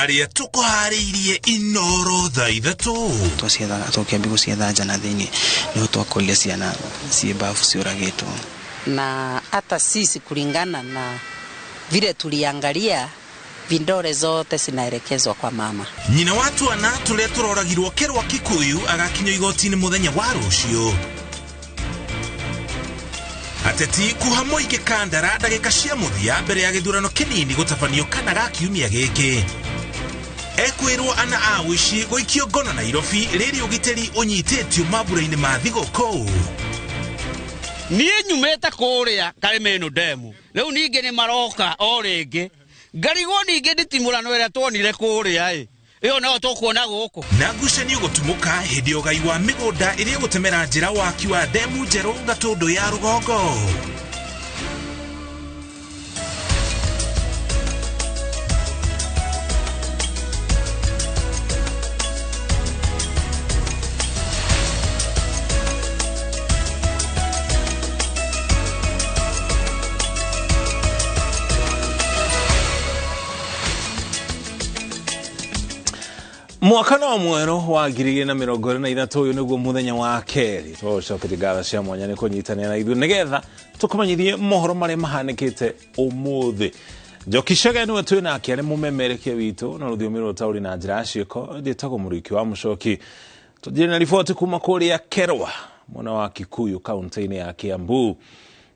haria tukuhariirie inoro thaa ithatu tukiambia gucietha njana thiini niho twakuria ciana cie bafu ciuragitwo. Na hata sisi kulingana na vile tuliangalia vindore zote zinaelekezwa kwa mama. Nyina watu ana turia turoragirwo Kerwa Kikuyu agakinya igoti-ini muthenya wa rucio. Ateti kuhamwo igikandara ndagika cia muthia mbere ya githurano kinini gutabanio kana gakiumia giki. Ekwirwo ana a wishi goikio ngono Nairobi riri ugiteri unyititio mabura-ini ma thigũkũ. Niĩ nyumĩte kũrĩa Karemeno demu. Rĩu ningĩ nĩ maroka o rĩngĩ. Ngarigwo ningĩ nditimũrano ĩrĩa tuonire kũrĩa ĩyo no tũkuona gũkũ. Na ngucanio gũtumũka hĩndĩ ũgai wa mĩgũnda ĩrĩa gũtemera njĩra waki wa demu njerũ Gatũndũ ya rũgongo. Mwaka no mwerũ wa 2023 uyu niguo muthenya wa keri twacokeria ngatho cia mwanya ni kunyitanira na ithuĩ nigetha tukumenyithie mohoro maria mahanikite umuthi. Njoki Chege niwe twi nake ari mumemerekia witu na rũthiomi rũtaũri na njĩra ciĩko ndĩtagwo Mũrũiki wa Mũcoki. Tũthiĩ na riboti kuma kũrĩa Kerwa mwena wa Kikuyu kaunti-inĩ ya Kiambu.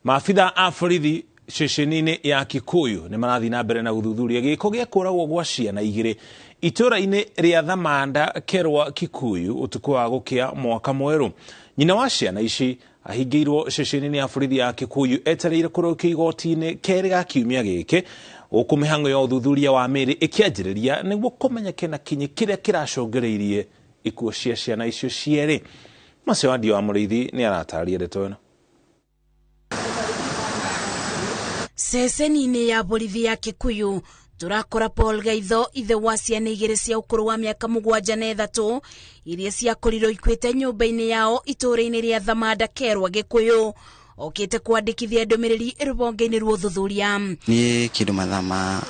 Maabitha a borithi ceceni-inĩ ya Kikuyu ni marathi na mbere na guthuthuria gĩko gĩa kũragwo gwa ciana igĩrĩ itũra-inĩ rĩa Thamanda Kerwa Kikuyu utuku wa gũkĩa mwaka mwerũ. Nyina wa ciana ici ahingĩirwo ceceni-inĩ ya borithi ya Kikuyu etereire kũrũkio igoti-inĩ kerĩ ga kiumia gĩkĩ gũkũ mĩhang'o ya ũthuthuria wa mĩĩrĩ ĩkĩanjĩrĩria nĩguo kũmenyeke na kinyi kĩrĩa kĩracũngĩrĩirie ikuũ cia ciana icio cierĩ. Macio wa Ndio wa Mũrĩithi nĩ aratarĩria ndeto ĩno. Ceceni-inĩ ya borithi ya Kikuyu turakora Paul Gaitho ithe wa ciana igĩrĩ cia ũkũrũ wa mĩaka 7 na 3 iria ciakorirwo ikuĩte nyũmba-inĩ yao itũra-inĩ rĩa Thamanda Kerwa Gikuyu okĩte kwandĩkithia ndũmĩrĩri rũhonge-inĩ rwa ũthuthuria. Niĩ kĩndũ mathaa ma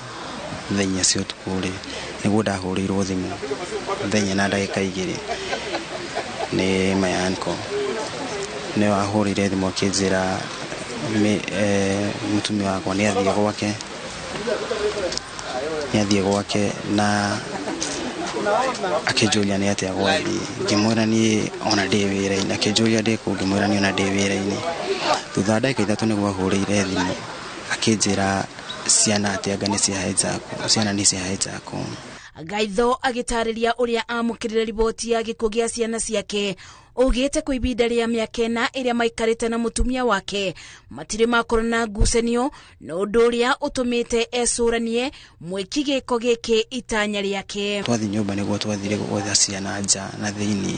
thenya cia ũtukũ nĩguo ndahũrĩirwo thimũ thenya na ndagĩka 2 nĩ mayanko nĩ wahũrĩire thimũ akĩnjĩra mũtumia wakwa nĩ athiĩ gwake na akĩnjũria nĩ atĩa gwathiĩ. Ngĩmwĩra niĩ ona ndĩ wĩra-inĩ, akĩnjũria ndĩ kũ, ngĩmwĩra niĩ ona ndĩ wĩra-inĩ. Thutha wa ndagĩka 3 nĩguo ahũrĩire thimũ akĩnjĩra ciana atĩ anga nĩ ciahĩnjakũ. Gaitho agĩtarĩria ũrĩa amũkĩrire riboti ya gĩkuũ gĩa ciana ciake ugĩte kwa ibinda rĩa mĩaka 4 ĩrĩa maikarĩte na mũtumia wake matirĩ makorwo na ngucanio na ũndũ ũrĩa ũtũmĩte ecũranie mwĩki gĩko gĩkĩ itanya rĩake. Twathi nyũmba nĩguo twathire gwetha ciana nja na thĩinĩ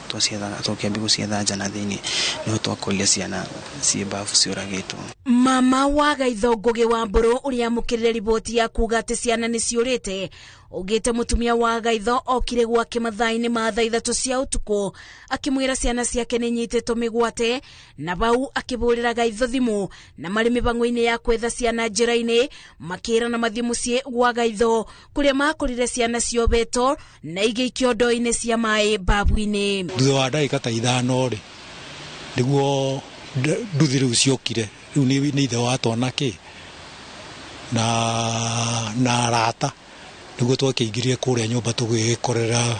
tũkĩambia gũcietha nja na thĩinĩ niho twakorire ciana cie bafu ciũragĩtwo. Mama wa Gaitho Ngũgĩ wa Mbũrũ ũrĩa amũkĩrire riboti ya kuga atĩ ciana nĩ ciũrĩte ugĩte mũtumia wa Gaitho okire gwake mathaa-inĩ ma thaa 3 cia ũtukũ akĩmwĩra ciana ciake nĩ nyitĩtwo mĩgwate na bau akĩbũrĩra Gaitho thimũ na marĩ mĩbango-inĩ ya kwetha ciana njĩra-inĩ makĩra na mathiĩ mũciĩ gwa Gaitho kũrĩa makorire ciana ciobetwo na igĩikio ndoo-inĩ cia maĩ babu-inĩ. Thutha wa ndagĩka ta 5 nĩguo nduthi rĩu ciokire. Rĩu nĩ ithe wa twana kĩ na arata nĩguo twakĩingĩrire kũrĩa nyũmba tũgĩkorera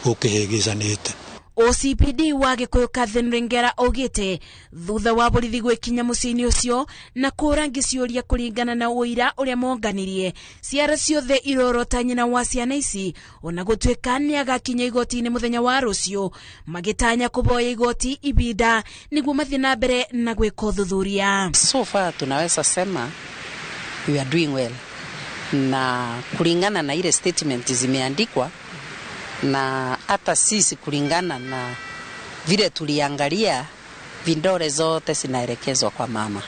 gũkĩhĩgĩcanĩte. OCPD wa Gĩkũyũ Catherine Rengera augĩte thutha wa borithi gwĩkinya mũciĩ-inĩ ũcio na kũrangi ciũria kũringana na ũira ũrĩa monganirie ciara ciothe irorota nyina wa ciana ici ona gũtuĩka nĩ agakinya igoti-inĩ mũthenya wa rũciũ magĩtanya kũboya igoti ibinda nĩguo mathiĩ na mbere na gwĩka ũthuthuria. So far tunaweza sema we are doing well, na kulingana na ile statement zimeandikwa na hata sisi kulingana na vile tuliangalia vindore zote zinaelekezwa kwa mama.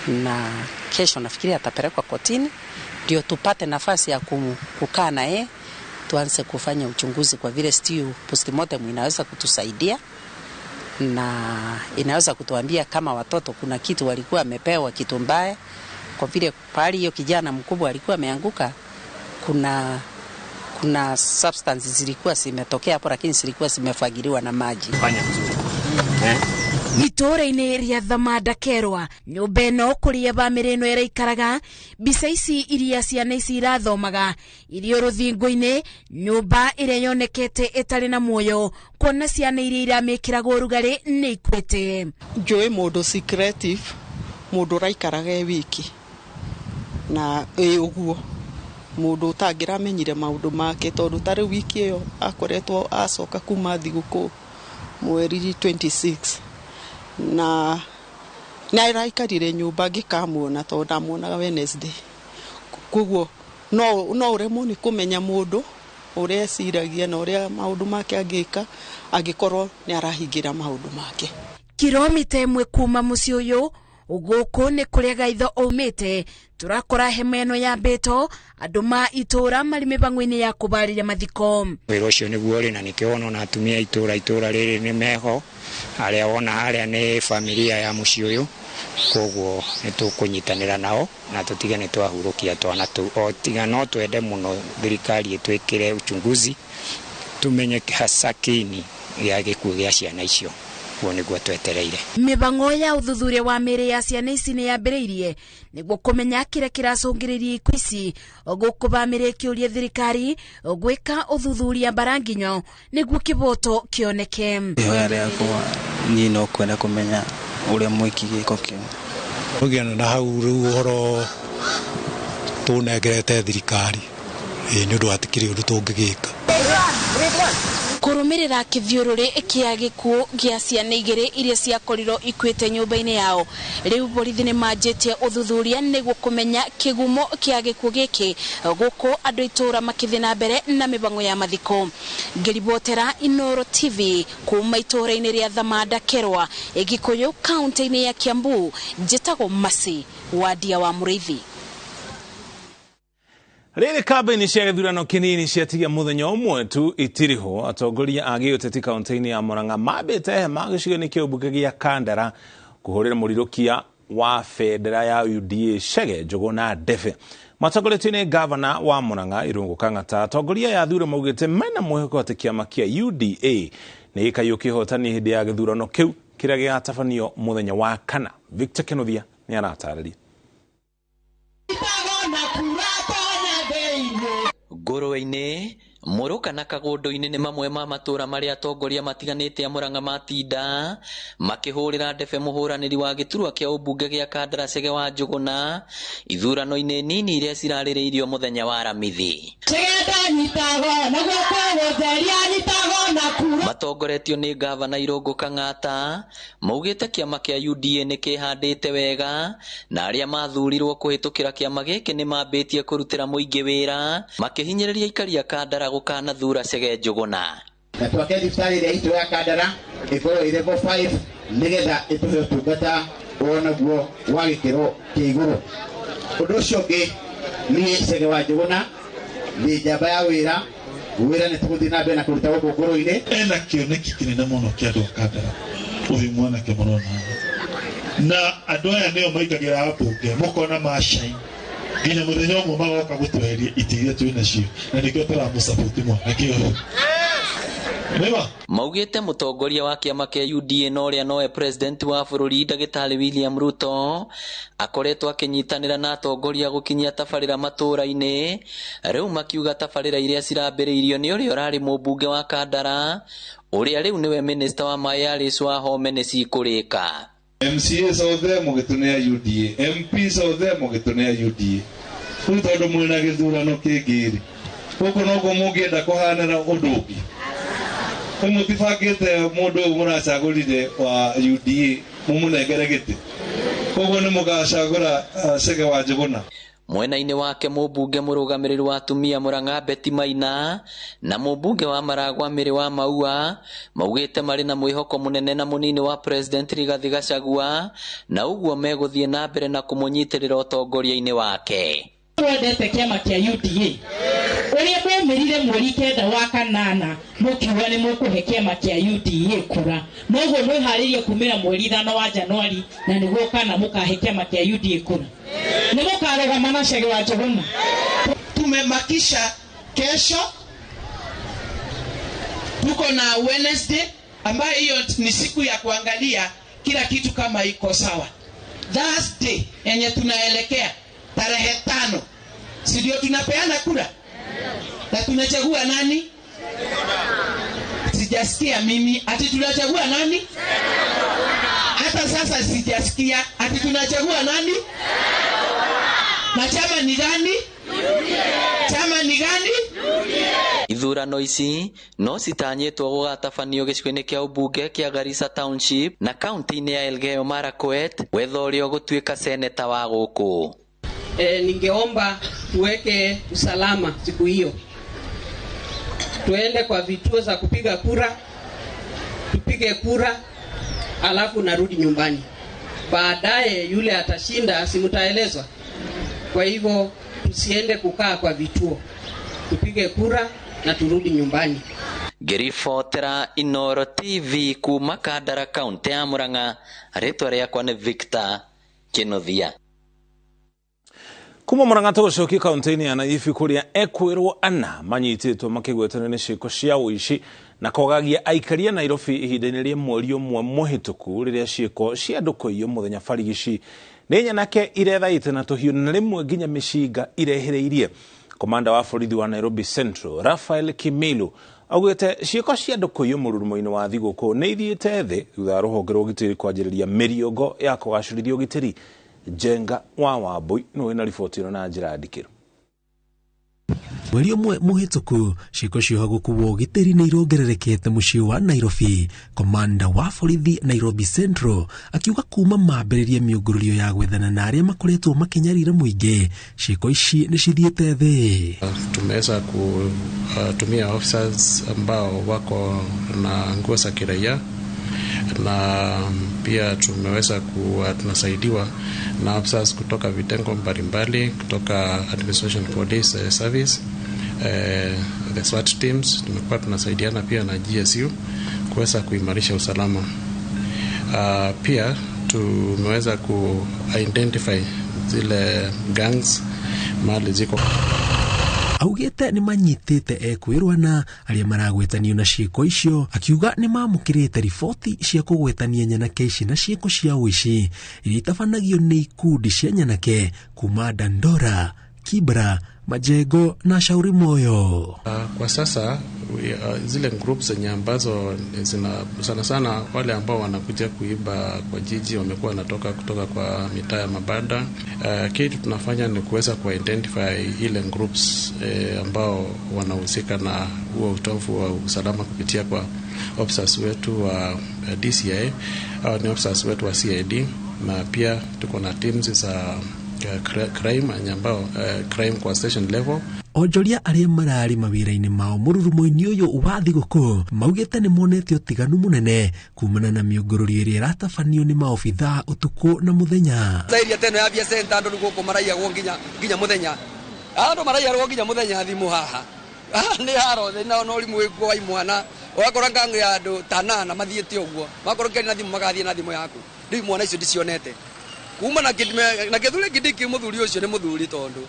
Na kesho nafikiri atapelekwa kotini ndio tupate nafasi ya kukaa naye tuanze kufanya uchunguzi, kwa vile still postmortem inaweza kutusaidia na inaweza kutuambia kama watoto kuna kitu walikuwa wamepewa kitu mbaya, kwa vile pale hiyo kijana mkubwa alikuwa ameanguka kuna substances zilikuwa zimetokea hapo, lakini zilikuwa zimefagiliwa na maji. Fanya vizuri. Itũũra-inĩ rĩa Thamanda Kerwa, nyũmba ĩno kũrĩa bamĩrĩ ĩno ĩraikaraga, mbica ici iria ciana ici irathomaga irio rũthingo-inĩ, nyũmba ĩrĩa yonekete ĩtarĩ na muoyo, kuona ciana iria iramĩkĩragwo ũrugarĩ nĩ ikuĩte. Njũĩ mũndũ secretive, mũndũ ũraikaraga wiki na ũguo mũndũ ũtangĩramenyire maũndũ make, tondũ tarĩ wiki ĩyo akoretwo acoka kuma thigũkũ mweri 26 na araikarire nyũmba ngĩkamuona, tondũ ndamuonaga Wednesday. Koguo no ũremwo nĩ kũmenya mũndũ ũrĩa eciragia na ũrĩa maũndũ make angĩka angĩkorwo nĩ arahingĩra maũndũ make. Kilomita 1 kuma mũciĩ ũyũ gũkũ nĩ kũrĩa Gaitho oimĩte, turakora hema ĩno ya mbeto, andũ ma itũũra marĩ mĩbango-inĩ ya kũbarĩria mathiko. Wĩra ũcio nĩguo ũrĩ, na nĩkĩo wona na atumia itũũra rĩrĩ nĩ meho, arĩa wona harĩa nĩ familia ya mũciĩ ũyũ, koguo nĩ tũkũnyitanĩra nao na tũtige nĩ twahurũkia twana tũu. O tiga no twende mũno thirikari ĩtwĩkĩre uchunguzi, tumenye hasa kĩini gĩa gĩkuũ gĩa ciana icio. Nĩguo twetereire. Mĩbango ya ũthuthuria wa mĩĩrĩ ya ciana ici nĩ yambĩrĩirie nĩguo kũmenya kĩrĩa kĩracũngĩrĩria ikuũ ici, gũkũ bamĩrĩ ĩkĩũria thirikari gwĩka ũthuthuria baranginyo nĩguo kĩboto kĩoneke. Ihoya rĩakwa niĩ no kwenda kũmenya ũrĩa mwĩki gĩko kĩu. Ũgĩana na hau rĩu ũhoro tũnengerete thirikari nĩ ũndũ hatikĩrĩ ũndũ tũngĩgĩka. Kũrũmĩrĩra kĩthiũrũrĩ kĩa gĩkuũ gĩa ciana igĩrĩ iria ciakorirwo ikuĩte nyũmba-inĩ yao, rĩu borithi nĩ manjĩtie ũthuthuria nĩguo kũmenya kĩgumo kĩa gĩkuũ gĩkĩ, gũkũ andũ itũũra makĩthiĩ na mbere na mĩbango ya mathiko. Ngĩribotera Inooro TV kuma itũũra-inĩ rĩa Thamanda Kerwa, Gĩkũyũ, kaunti-inĩ ya Kiambu, njĩtagwo Masi Wadia wa Mũrĩithi. Rĩrĩ kambĩini cia gĩthurano kĩnini ciatigia mũthenya ũmwe tu itiriho, atongoria a gĩũteti kaunti-inĩ ya Murang'a mambĩte hema gĩcigo-inĩ kĩa ũmbunge gĩa Kandara kũhũrĩra mũrirũkia wa bendera ya UDA Chege Njũgũna Ndebe. Matongoretio nĩ gavana wa Murang'a Irũngũ Kang'ata. Atongoria ya thura maugĩte mena mwĩhoko atĩ kĩama kĩa UDA nĩ gĩkaiyũkia ũhotani hĩndĩ ya gĩthurano kĩu kĩrĩa gĩgatabanio mũthenya wa kana. Victor Kĩnuthia nĩ aratarĩria. Ngũrũwe-inĩ, Mũrũka na Kagũndũ-inĩ nĩ mamwe ma matũũra marĩa atongoria matiganĩte a Murang'a matinda makĩhũrĩra Ndebe mũhũranĩri wa gĩturwa kĩa ũmbunge gĩa Kandara Chege wa Njũgũna ithurano-inĩ nini iria cirarĩrĩirio mũthenya wa Aramithi. Matongoretio nĩ gavana Irũngũ Kang'ata maugĩte kĩama kĩa UDA nĩ kĩhandĩte wega na arĩa mathurirwo kũhĩtũkĩra kĩama gĩkĩ nĩ mambĩtie kũrutĩra mũingĩ wĩra makĩhinyĩrĩria aikari a Kandara gũkana thura Chege Njũgũna. Na twake thibitarĩ ĩrĩa itũ ya Kandara ĩkorwo ĩ level 5 nĩgetha ĩtũhe ũtungata wonaguo wa gĩkĩro kĩa igũrũ. Ũndũ ũcio ũngĩ niĩ Chege wa Njũgũna nĩ njamba ya wĩra nĩ tũgũthiĩ na mbere na kũruta gũkũ ngũrũ-inĩ. Ena kĩoneki kĩnene mũno kĩa andũ a Kandara, ũyũ mwanake mũrona na andũ aya nĩo maikagĩra mbunge mũkona macai nginya mũthenya ũmwe magoka gũtweheria itĩ iria twĩ nacio, na nĩkĩo tũramũsapoti mwanake ũyũ. Maugĩte mũtongoria wa kĩama kĩa UDA na ũrĩa nowe president wa bũrũri Ndagĩtarĩ William Ruto akoretwo akĩnyitanĩra na atongoria gũkinyia tabarĩra matũũra-inĩ, rĩu makiuga tabarĩra iria cirambĩrĩirio nĩ ũrĩa ũrarĩ mũmbunge wa Kandara ũrĩa rĩu nĩwe minista wa maĩ Alice Wahome nĩ cikũrĩka. MCAs othe mũgĩtũnea UDA, MPs othe mũgĩtũnea UDA. Rĩu tondũ mwĩna gĩthurano kĩngĩ-rĩ, gũkũ noguo mũngĩenda kũhanĩra ũndũ ũngĩ. Mũtibangĩte mũndũ ũyũ mũracagũrire wa UDA mũmũnengere gĩtĩ, koguo nĩ mũgacagũra Chege wa Njũgũna. Mwena-inĩ wake mũmbunge mũrũgamĩrĩri wa atumia Murang'a Betty Maina na mũmbunge wa Maragwa Mĩrĩ wa Maua maugĩte marĩ na mwĩhoko mũnene na mũnini wa president Rigathĩ Gachagua na ũguo megũthiĩ na mbere na kũmũnyitĩrĩra ũtongoria-inĩ wake. Twendete kĩama kĩa UDA ũrĩa mwaumĩrire mweri 9 wa kanana mũkiuga nĩ mũkũhe kĩama kĩa UDA kura, noguo mwĩharĩrie kumĩra mweri 5 wa Januari na nĩguo kana mũkahe kĩama kĩa UDA kura. Nĩ mũkarũgama na Chege wa Njũgũna. tumemakisha kesho. Tuko na Wednesday ambayo hiyo ni siku ya kuangalia kila kitu kama iko sawa. Thursday yenye tunaelekea tarehe 5, si ndio tunapeana kura? Na tunachagua nani? Sijasikia mimi ati tunachagua nani? Hata sasa sijasikia ati tunachagua nani? Na chama ni gani? Chama ni gani? Ithurano ici no citanyitwo gugatabanio gicigo-ini kia ubunge kia Garissa Township na kaunti-ini ya Elgeyo Marakwet wetha uria gutwika seneta wa guku. Ningeomba tuweke usalama siku hiyo. Tuende kwa vituo za kupiga kura, tupige kura, alafu narudi nyumbani. Baadaye yule atashinda simtaelezwa. Kwa hivyo tusiende kukaa kwa vituo, tupige kura na turudi nyumbani. Ngiribotera Inoro TV kuma Kandara kaunti ya Murang'a, ritwa riakwa ni Victor Kinothia. Kuma Murang'a tugucokia kaunti-ini ya Nairobi kuria ekwirwo ana manyititwo makigwetana ni ciiko cia uici na kogagia aikaria Nairobi ihinda-ini ria mweri umwe muhituku riria ciiko cia andu kuiyo muthenya barigici ni nyanake irethaite na tuhiu na rimwe nginya mishinga irehereirie. Komanda wa borithi wa Nairobi Central Raphael Kimilu augite ciiko cia andu kuiyo mururumo-ini wa thiguku ni ithiite thi thutha ruhonge rwa ugitiri kwanjiriria miriongo ya kugacirithia ugitiri. Jenga wa Wambui no ina riboti ino na njira ndikiro. Mweri umwe muhituku ciiko cia gukuwa ugitiri ni irongererekete mucii wa Nairobi. Komanda wa borithi Nairobi Central akiuga kuma mambiririe miungururio ya gwethana na aria makoretwo makinyarira muingi ciiko ici ni cithiete thi. Tumeweza kutumia officers ambao wako na nguo za kiraia na pia tumeweza tunasaidiwa na officers kutoka vitengo mbalimbali kutoka Administration Police Service, the SWAT teams. Tumekuwa tunasaidiana pia na GSU kuweza kuimarisha usalama. Pia tumeweza identify zile gangs mahali ziko. Augite ni manyitite ekwirwana aria maragwetanio na ciiko icio, akiuga ni mamukirite riboti cia kugwetania nyanake ici na ciiko cia uici iria itabanagio ni ikundi cia nyanake kuma Dandora, Kibra, Majengo na Shauri Moyo. Kwa sasa zile groups zenye ambazo sana sana wale ambao wanakuja kuiba kwa jiji wamekuwa wanatoka kutoka kwa mitaa ya mabanda. Kitu tunafanya ni kuweza kuidentify ile groups ambao wanahusika na huo utovu wa usalama kupitia kwa officers wetu wa DCI au ni officers wetu wa CID, na pia tuko na teams za crime ambao crime kwa station level. Onjoria aria marari mawira-ini mao mururumo-ini uyu wa thiguku maugite ni monete utiganu munene kumana na miungururio iria ratabanio ni maofitha utuku na muthenya. Zairia teno ya bia center andu niguko maraiya go nginya muthenya. Andu maraiya go nginya muthenya thimu haha. Ni haro na no limu iguo wa imwana wakora ngangu ya andu 8 mathiete uguo makoro keri na thimu magathie na thimu yaku ndi mwana icio ndicionete kuma na githuri gidiki muthuri ucio ni muthuri tondu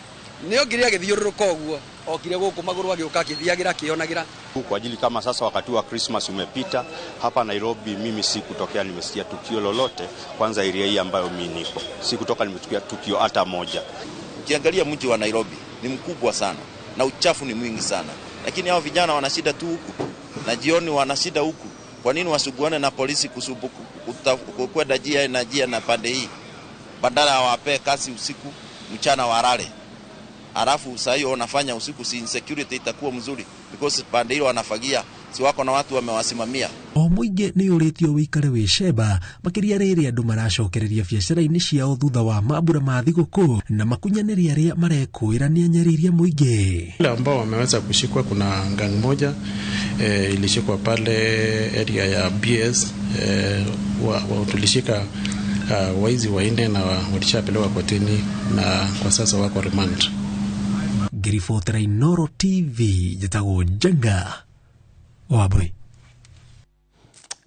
nio ngiria githiururuka uguo okire guku maguru agioka kithiagira kionagira kwa ajili kama sasa wakati wa Christmas umepita hapa Nairobi. Mimi si kutokea nimesikia tukio lolote, kwanza area hii ambayo mimi niko si kutoka nimetukia tukio hata moja. Ukiangalia mji wa Nairobi ni mkubwa sana na uchafu ni mwingi sana, lakini hao vijana wana shida tu huku na jioni wana shida huku. Kwa nini wasuguane na polisi kwenda jia na pande hii, badala wape kazi usiku mchana warale? Alafu sasa hiyo wanafanya usiku, si insecurity itakuwa mzuri because pande hiyo wanafagia, si wako na watu wamewasimamia. O muingi ni uritio wikare wiceba makiria riri andu maracokereria biacara-ini ciao thutha wa mambura ma thiguku na makunyaniria aria marekuira ni anyariria muingi. Wale ambao wameweza kushikwa, kuna gang moja ilishikwa pale area ya BS, tulishika waizi waine na walishapelewa kotini na kwa sasa wako remand. Ngiribotera Inoro TV jitago Jenga Wambui.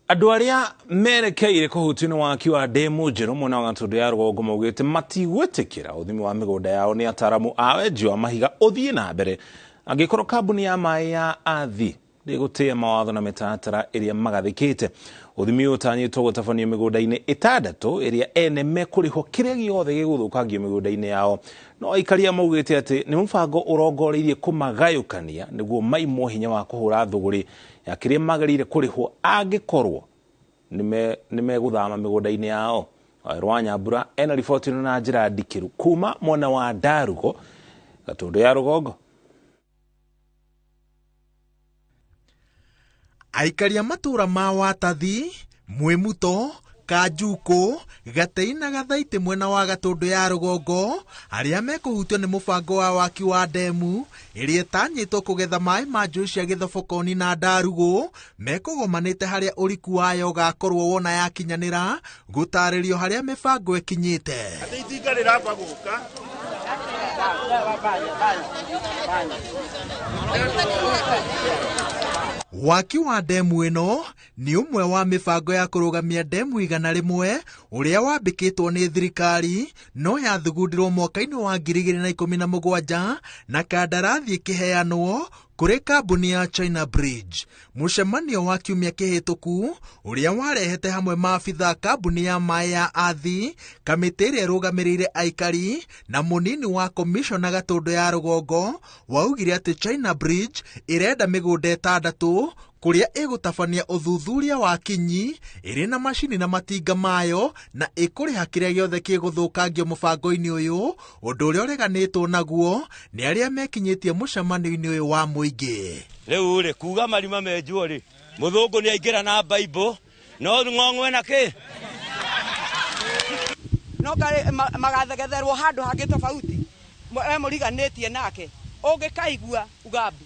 Andũ arĩa merekeire kũhutio nĩ waki wa ndemu njerũ mwena wa Gatundu ya rũgongo maugĩte matigwĩtĩkĩra ũthimi wa mĩgũnda yao nĩ ataaramu a wenji wa mahiga ũthiĩ na mbere angĩkorwo kambuni ya maĩ ya Athi ndĩgũtĩĩa mawatho na mĩtaratara ĩrĩa magathĩkĩte. Ũthimi ũyũ ũtanyĩtwo gũtabanio mĩgũnda-inĩ 6 ĩrĩa ene mekũrĩhwo kĩrĩa gĩothe gĩgũthũkangio mĩgũnda-inĩ yao. No aikaria maugĩte atĩ nĩ mũbango ũrongoreirie kũmagayũkania nĩguo maimwo hinya wa kũhũra thũgũrĩ ya kĩrĩa magerire kũrĩhwo angĩkorwo nĩ megũthama mĩgũnda-inĩ yao. Wairũ Nyambura ena riboti ĩno na njĩra ndikĩru kuma mwena wa Ndarugo, Gatundu ya rũgongo. Aikaria matura ma Watathi, Mwimuto, Kanjuku, Gatei na Gathaiti mwena wa Gatundu ya rũgongo arĩa mekũhutio nĩ mũbango wa waki wa ndemu ĩrĩa ĩtanyĩtwo kũgetha maĩ ma njũĩ cia Gĩthobokoni na Ndarugo mekũgomanĩte harĩa ũriku wayo ũgakorwo wona yakinyanĩra gũtarĩrio harĩa mĩbango ĩkinyĩte. Waki wa ndemu ĩno nĩ ũmwe wa mĩbango ya kũrũgamia ndemu 100 ũrĩa wambĩkĩtwo nĩ thirikari no yathugundirwo mwaka-inĩ wa 2017 na kandarathi ĩkĩheanwo kũrĩ kambuni ya China Bridge. Mũcemanio wa kiumia kĩhĩtũku ũrĩa warehete hamwe maabitha kambuni ya maĩ ya Athi, kamĩtĩ ĩrĩa ĩrũgamĩrĩire aikari na mũnini wa komishona Gatundu ya rũgongo waugire atĩ China Bridge ĩrenda mĩgũnda 6 kũrĩa ĩgũtabania ũthuthuria wa kinyi ĩrĩ na macini na matinga mayo na ĩkũrĩha kĩrĩa gĩothe kĩgũthũkangio mũbango-inĩ ũyũ, ũndũ ũrĩa ũreganĩtwo naguo nĩ arĩa mekinyĩtie mũcemanio-inĩ ũyũ wa mũingĩ. Rĩu rĩ kuga marima menjwo rĩ mũthũngũ nĩ aingĩra na Bible no ng'ong'we na kĩ no magathegetherwo handũ hangĩ tofauti mũriganĩtie nake ũngĩkaigua ugambi.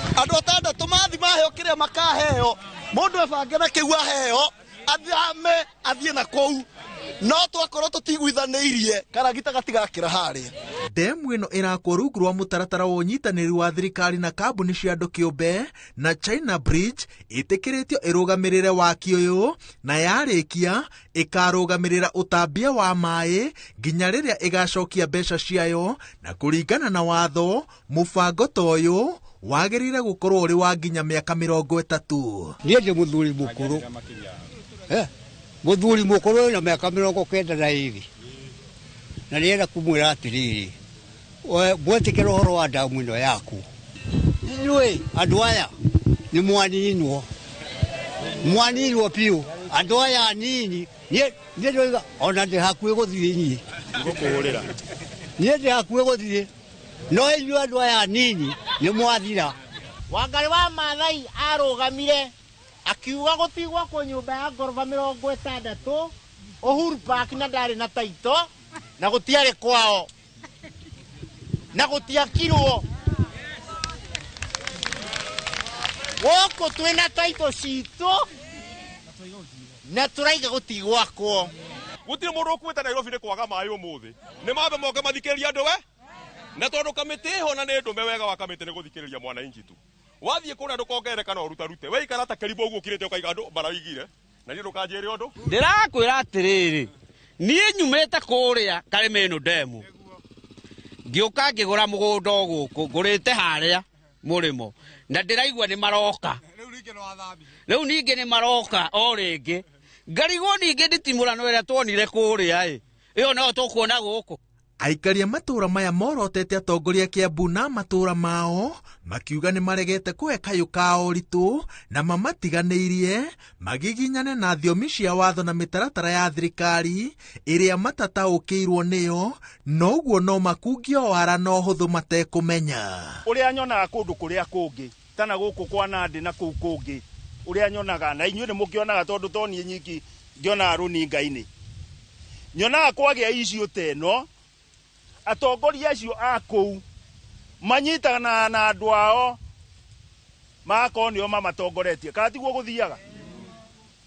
Andũ 6 mathi maheo kĩrĩa makaheo mũndũ ebange na kĩu aheo athame athiĩ na kũu no twakorwo tũtiguithanĩirie karagita gatigakĩra harĩa. Ndemu ĩno ĩrakwo rungu rwa mũtaratara wa ũnyitanĩri wa thirikari na kambuni cia andũ kĩũmbe na China Bridge ĩtĩkĩrĩtio ĩrũgamĩrĩre waki ũyũ na yarĩkia ĩkarũgamĩrĩra ũtambia wa maĩ nginya rĩrĩa ĩgacokia mbeca ciayo na kũringana na watho mũbango ta ũyũ wagĩrĩire gũkorwo ũrĩ wa nginya mĩaka 30. Niĩ ndĩ mũthuri mũkũrũ. Mũthuri mũkũrũ na mĩaka 92 na nĩenda kumwĩra atĩrĩrĩ mwĩtĩkĩra ũhoro wa ndamu ĩno yaku. Inyuĩ andũ aya nĩ mwaninwo biũ. Andũ aya anini niĩ ndoiga ona ndĩ hakuhĩ gũthiĩ niĩ ndĩ hakuhĩ gũthiĩ no inyuĩ andũ aya anini nĩ mwathira. Wangari wa Maathai arũgamire akiuga gũtigwo kwa nyũmba ya ngoroba 60 Uhuru Park na ndarĩ na taito na gũtiarĩ kwao na gũtiakirwo gũkũ twĩna taito citũ na tũraiga gũtigwakwo. Gũtirĩ mũndũ ũkuĩte Nairobi nĩ kwaga maĩ ũmũthĩ. Nĩ mambe moke mathikĩrĩria andũ we na tondũ kamĩtĩ ho na nĩ ndũme wega wa kamĩtĩ nĩ gũthikĩrĩria mwananchi tu. Wathiĩ kũrĩa ndũkongereka na ũrutarute we ikara ta kĩrimbo ũguo ũkirĩte ũkaiga andũ maraigire na niĩ ndũkanjĩre ũndũ. Ndĩrakwĩra atĩrĩrĩ niĩ nyumĩte kũrĩa Karĩmĩnũ ndemu ngĩũka ngĩgũra mũgũnda gũkũ ngũrĩte harĩa mũrĩmo na ndĩraigua nĩ maroka rĩu ningĩ nĩ maroka o rĩngĩ ngarigwo ningĩ nditimũrano ĩrĩa tuonire kũrĩa ĩyo no tũkuona gũkũ. Aikaria matura maya morotete atongoria Kiambu na matura mao makiuga nĩ maregete kũhe kayũ kao ritũ na mamatiganĩirie magiginyane na thiomi cia watho na mĩtaratara ya thirikari ĩrĩa matataũkĩirwo nĩyo noguo no makungio wara no hũthũ matekũmenya. Ũrĩa nyonaga kũndũ kũrĩa kũngĩ tana gũkũ kwa Nandi na kũu kũngĩ ũrĩa nyonaga na inyuĩ nĩ mũkĩonaga tondũ toniĩ nyiki ngĩonaga rũninga-inĩ nyonaga kwagĩa icio teno atongoria acio a kũu manyitana na andũ ao magakorwo nĩo mamatongoretie kana tiguo gũthiaga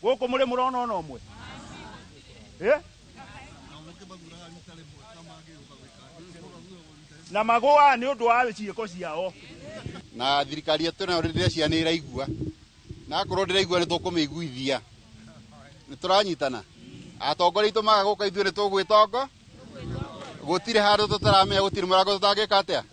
gũkũ mũrĩ mũrona ona ũmwe na magũa nĩ ũndũ wa ciĩko ciao na thirikari yetu nayo rĩrĩa ciana iraigua na akorwo ndĩraigua nĩ tũkũmĩiguithia Nituranyitana. Atongoria itu maga guka ithuĩ nĩtũgwĩtongo. Gũtirĩ handũ tũtaramenya gũtirĩ mũrango tũtangĩka atĩa.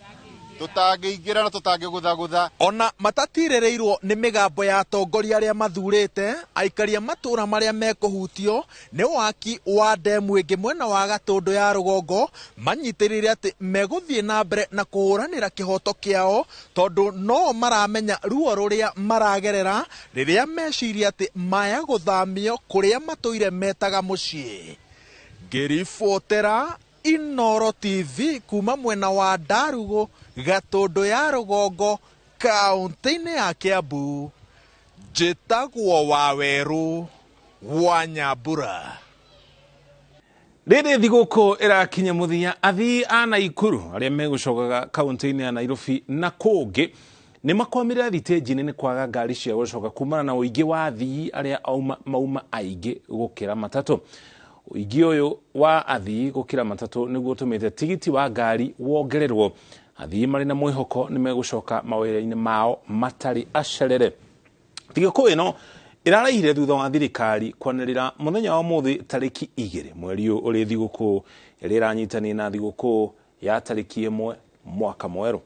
Tũtangĩingĩra na tũtangĩgũthagũtha. Ona matatirĩrĩirwo nĩ mĩgambo ya atongoria arĩa mathurĩte, aikaria matũra marĩa mekũhutio nĩ waki wa ndemu ĩngĩ mwena wa Gatũndũ ya rũgongo, manyitĩrĩire atĩ megũthiĩ na mbere na kũhũranĩra kĩhoto kĩao, tondũ no maramenya ruo rũrĩa maragerera rĩrĩa meciria atĩ maya gũthamio kũrĩa matũire metaga mũciĩ. Ngĩribotera Inooro TV kuma mwena wa Ndarugũ, Gatũndũ ya rũgongo, kaunti-inĩ ya Kiambu. Njĩtagwo Wawerũ wa Nyambura. Rĩrĩ thigũkũ ĩrakinya mũthia, athii a Naikuru arĩa megũcokaga kaunti-inĩ ya Nairobi na kũngĩ nĩ makwamire thitĩnji-inĩ nĩ kwaga ngari cia gũcoka kumana na ũingĩ wa athii arĩa mauma aingĩ gũkĩra matatũ. Ũingĩ ũyũ wa athii gũkĩra matatũ nĩguo ũtũmĩte tigiti wa ngari wongererwo. Athii marĩ na mwĩhoko nĩ megũcoka mawĩra-inĩ mao matarĩ acerere. Thigũkũ ĩno ĩrarahire thutha wa thirikari kwanĩrĩra mũthenya wa ũmũthĩ tarĩki 2 mweri ũyũ ũrĩ thigũkũ ĩrĩa ĩranyitanĩra na thigũkũ ya tarĩki 1 mwaka mwerũ.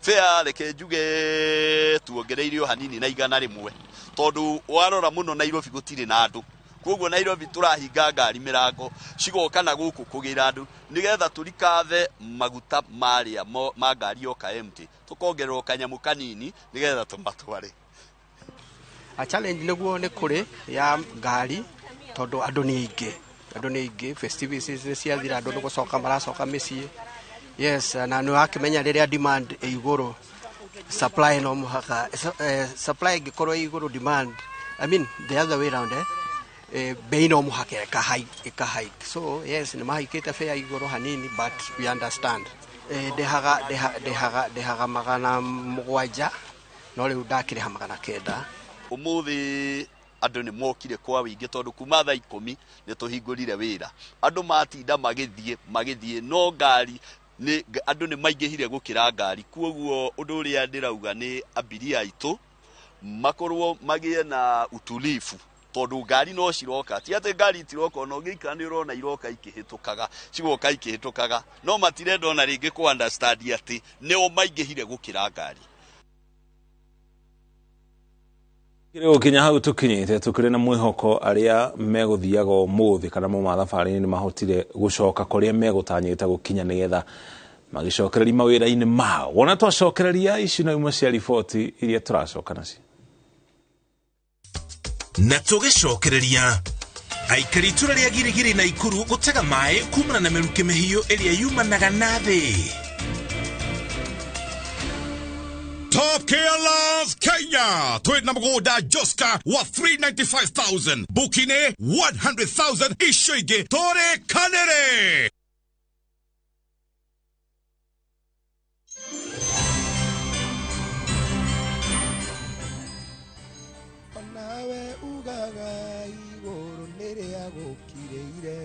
Fea reke njuge tuongereirio hanini na igana rimwe tondu warora muno Nairobi gutire na andu, koguo Nairobi turahinga ngari mirango cigoka na guku kugira andu nigetha turikathe maguta maria ma ngari oka empty tukongererwo kanyamu kanini nigetha tumatware. A challenge niguo ni kuri ya ngari tondu andu ni aingi festivities ni ciathira andu gucoka maracoka micii. Yes, na no akimenya riria demand e iguru supply no muhaka supply gikorwo iguru demand, I mean the other way around bei no muhaka ka hike. So yes, ni mahikite fare iguru hanini, but we understand dehaga magana mugwanja no riu ndakire magana kenda. Umuthi andu ni mokire kwa wingi tondu kuma thaa 10 ni tuhingurire wira, andu matinda magithie no ngari ni andu ni maingihire gukira ngari, kuoguo undu uria ndirauga ni abiria aitu makorwo magie na utulifu tondu ngari no ciroka, ti ati ngari itiroka, no ngika ni urona iroka ikihitukaga cigoka ikihitukaga, no matirenda ona ringi ku understand ati nio maingihire gukira ngari. Kĩrĩo kinya hau tukinyite tukire na mwĩhoko arĩa megũthiaga ũmũthĩ kana mauma thabarĩ-inĩ nĩ mahotire gũcoka kũrĩa megũtanyĩte gũkinya nĩgetha magĩcokereria mawĩra-inĩ mao. Wona twacokereria ici no imwe cia riboti iria tũracoka nacio. Na tũgĩcokereria aikari itũra rĩa Girigiri Naikuru gũtega maĩ kumana na mĩrukĩ mĩhiũ ĩrĩa yumanaga na thĩ. Top Gear Love Kenya. Tweet na mgoda Joska wa 395,000. Bukine 100,000 ishoige Tore Kanere. Nawe ugaga igoro nere agokireire.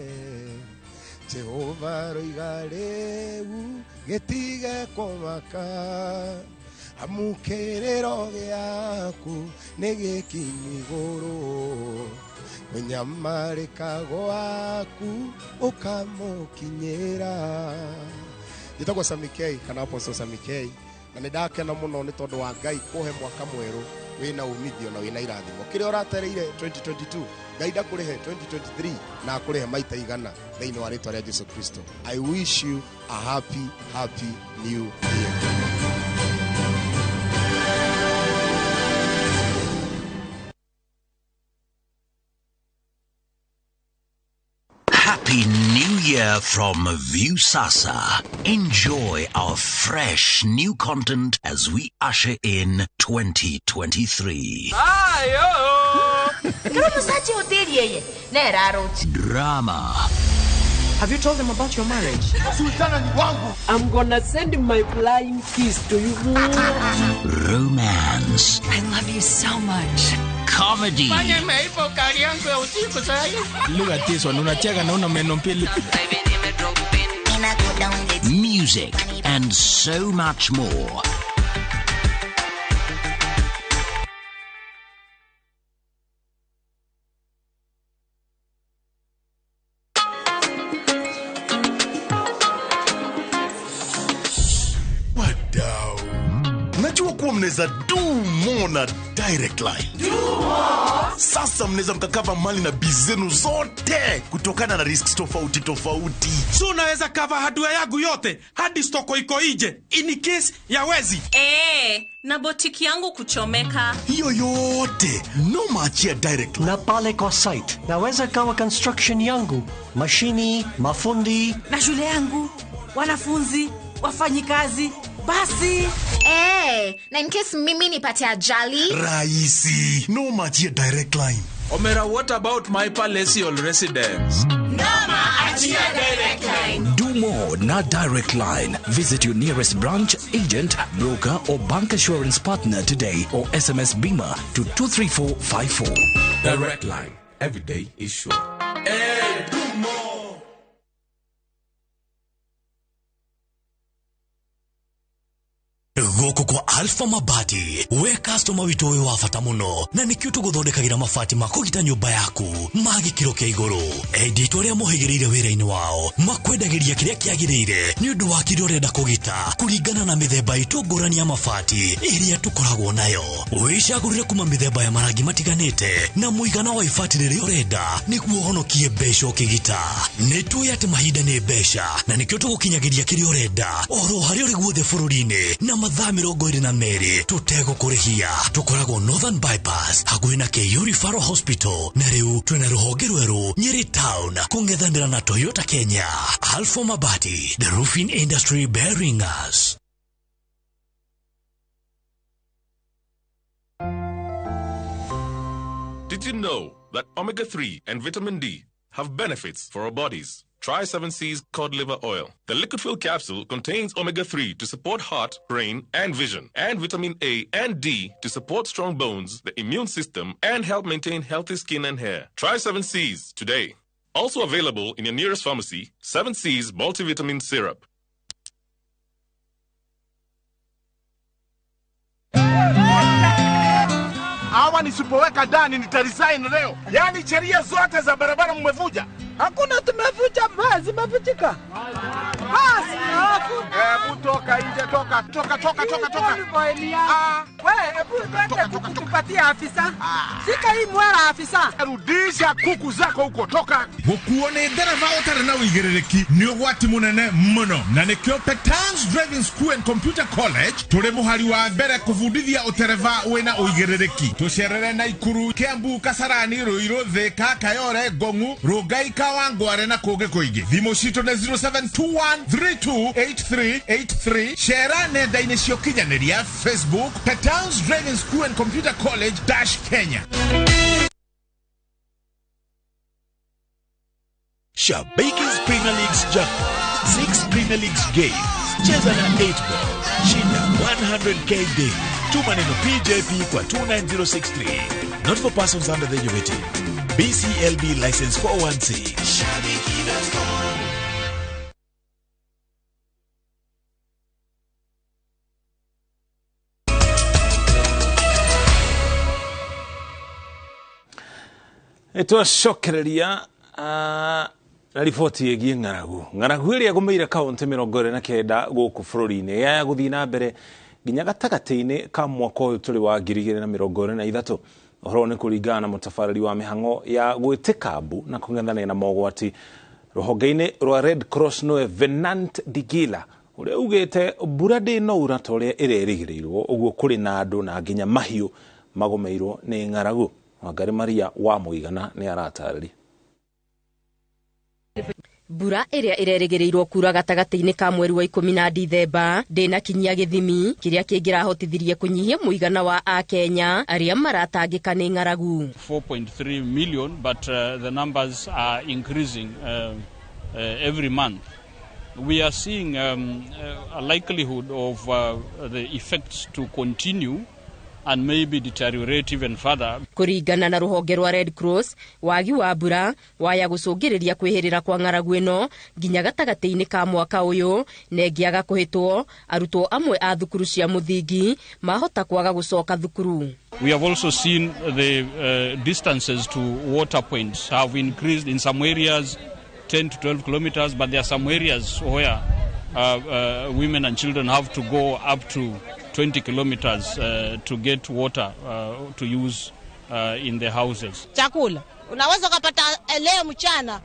Jehova roigare getige komaka. Amukerero giaku nigikini iguru munyamarika gwaku ukamukinyira. Njitagwo Samikei kana Apostle Samikei, na nindakena muno ni tondu wa Ngai kuhe mwaka mweru wina umithio na wina irathimo. Kiria uratereire 2022 Ngai ndakurihe 2023 na akurihe maita igana thiini wa ritwa ria Jesu Kristo. I wish you a happy new year. Happy New Year from Viusasa. Enjoy our fresh new content as we usher in 2023. Drama. Have you told them about your marriage? I'm gonna send my flying kiss to you. Romance. I love you so much. Comedy. music, and so much more. Najua kuwa mnaweza do more na Direct Line. Sasa mnaweza mkakava mali na bizenu zote kutokana na risks tofauti tofauti. So unaweza cover hardware yangu yote hadi stoko iko nje in case ya wezi. Na botiki yangu kuchomeka. Hiyo yote no maachia Direct Line. Na pale kwa site naweza kawa construction yangu, mashini, mafundi na shule yangu, wanafunzi, wafanyikazi. Basi na in case mimi nipate ajali rahisi, no maachia Direct Line. Omera, what about my palatial residence? Nama achia Direct Line. Do more na Direct Line. Visit your nearest branch, agent, broker or bank assurance partner today or SMS Bima to 23454. Direct Line. Every day is sure. Do more. Goko kwa Alpha Mabati we customer wito we wafata muno na nikyo tuguthondekagira mabati makugita nyumba yaku magikiro kia iguru edito ria muhigirire wira-ini wao makwendagiria kiria kiagirire ni undu wa kiria urenda kugita kuringana na mithemba itungurani ya mabati iria tukoragwo nayo wicagurire kuma mithemba ya marangi matiganite na muigana wa ibati riria urenda niguo honokie mbeca ukigita nitui ati mahinda ni mbeca na nikyo tugukinyagiria kiria urenda oro haria uri guothe bururi-ini na mathaa 22 tutego kurihia tukoragwo Northern Bypass hakuhi na Keyo Referral Hospital na riu twina ruhonge rweru Nyeri Town kungethanira na Toyota Kenya. Alpha Mabati, the roofing industry bearing us. Did you know that omega-3 and vitamin D have benefits for our bodies? Try 7C's cod liver oil. The liquid fill capsule contains omega-3 to support heart, brain, and vision, and vitamin A and D to support strong bones, the immune system, and help maintain healthy skin and hair. Try 7C's today. Also available in your nearest pharmacy, 7C's multivitamin syrup. Hawa nisipoweka ndani nitaresign leo. Yaani sheria zote za barabara mmevuja. Hakuna tumevuja, basi mmevutika. Basi alafu hebu toka nje, toka. Wewe hebu twende tukupatie afisa. Sika hii mwera afisa. Rudisha kuku zako huko, toka. Gukuone dereva utare na uigiriki ni ugwati munene muno na nikyo Petans Driving School and Computer College turi muhari wa mbere kuvundithia utereva wina uigiriki. Tucerere na Ikuru, Kiambu, Kasarani, Ruiru, Thika, Kayore, Gongu, Rugai, Kawangware na kuge kuingi. Thimo cito na 0721328383. Share nenda-ini cio kinyanĩria Facebook Petans Driving School and Computer College -Kenya. Shabakers Premier League's jackpot, 6 Premier League's games, cheza na 8-ball, shinda 100k daily. Tuma neno PJP kwa 29063. Not for persons under the age of 18. BCLB license 416. Twacokereria na riboti yegie ng'aragu iria gumeire kaunti 29 guku bururi-ini ya guthii na mbere nginya gatagati-ini ka mwaka uyu turi wa 2023 uhoro ni kuringana na mutafariri wa mihango ya gwitika mbu na kung'ethanira na mogwati ruhonge-ini rwa Red Cross noe Venant Digila uria ugite mbura ndinaura ta uria irerigiriirwo uguo kuri na andu na nginya mahiu magomeirwo ni ng'aragu. Wangari Maria wa Muigana ni aratarĩria. Mbura iria irerĩgĩrĩirwo kura gatagati-inĩ ka mweri wa 10 na Dithemba ndĩna kinyia gĩthimi kĩrĩa kĩngĩrahotithirie kũnyihia mũigana wa Akenya arĩa maratangĩka nĩ ng'aragu. 4.3 million, but the numbers are increasing every month. We are seeing a likelihood of the effects to continue and maybe deteriorate even further. Kuringana na ruhonge rwa Red Cross, wagi wa mbura waya gucungiriria kwihirira kwa ng'aragu ino nginya gatagati-ini ka mwaka uyu na ngiaga kuhitwo arutwo amwe a thukuru cia muthingi mahota kwaga gucoka thukuru. We have also seen the distances to water points have increased in some areas 10 to 12 kilometers, but there are some areas where women and children have to go up to 20 kilometers to get water to use in their houses. Chakula unaweza ukapata leo mchana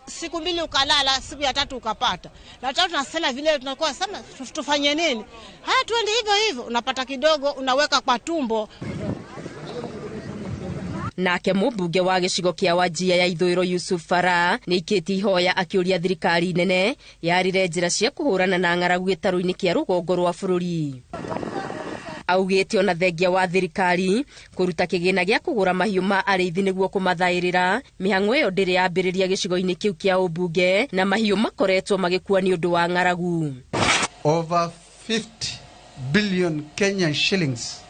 siku mbili ukalala, siku ya tatu ukapata. Na tatu tunasema vile tunakuwa sema tufanye nini? Haya tuende hivyo hivyo, unapata kidogo unaweka kwa tumbo. Nake mũmbunge wa gĩcigo kĩa Wajir ya ithũĩro Yusuf Farah nĩikĩtie ihoya akĩũria thirikari nene yarire njĩra cia kũhũrana na ng'aragu gĩtarũ-inĩ kĩa rũgongo rwa bũrũri. Augĩte ona thengia wa thirikari kũruta kĩgĩna gĩa kũgũra mahiũ ma arĩithi nĩguo kũmathaĩrĩra, mĩhang'o ĩyo ndĩrĩ yambĩrĩria gĩcigo-inĩ kĩu kĩa ũmbunge na mahiũ makoretwo magĩkua nĩ ũndũ wa ng'aragu. Over 50 billion Kenyan shillings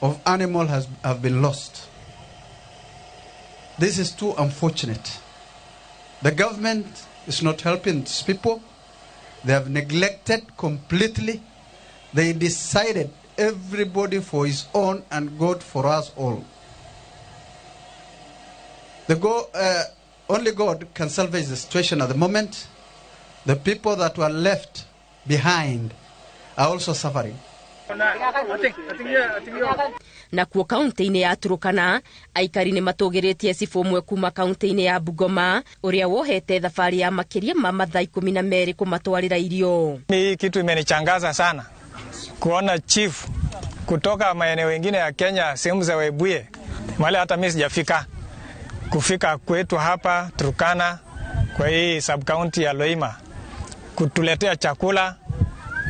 of animal have been lost. This is too unfortunate. The government is not helping these people. They have neglected completely. They decided everybody for his own and God for us all. Only God can salvage the situation at the moment. The people that were left behind are also suffering. Nakuo kaunti-inĩ ya Turkana aikari nĩ matũgĩrĩtie cibũ ũmwe kuma kaunti-inĩ ya Bungoma ũrĩa wohete thabarĩ ya makĩria ma mathaa 12 kũmatwarĩra irio. Hii kitu imenichangaza sana kuona chief kutoka maeneo mengine ya Kenya, sehemu za Webuye, mahali hata mimi sijafika, kufika kwetu hapa Turkana kwa hii sub county ya Loima kutuletea chakula.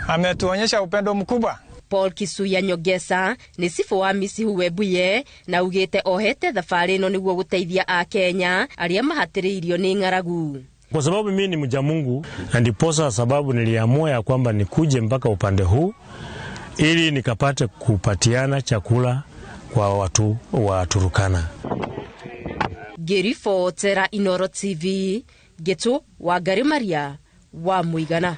Ametuonyesha upendo mkubwa. Paul Kisuya Nyongesa ni cibũ wa Misihu Webuye na ugĩte ohete thabarĩ ĩno nĩguo gũteithia a Kenya arĩa mahatĩrĩirio nĩ ng'aragu. Kwa sababu mimi ni mja Mungu na ndiposa sababu niliamua ya kwamba nikuje mpaka upande huu ili nikapate kupatiana chakula kwa watu wa Turkana. Gerifotera Inoro TV, Geto wa Garimaria wa Muigana.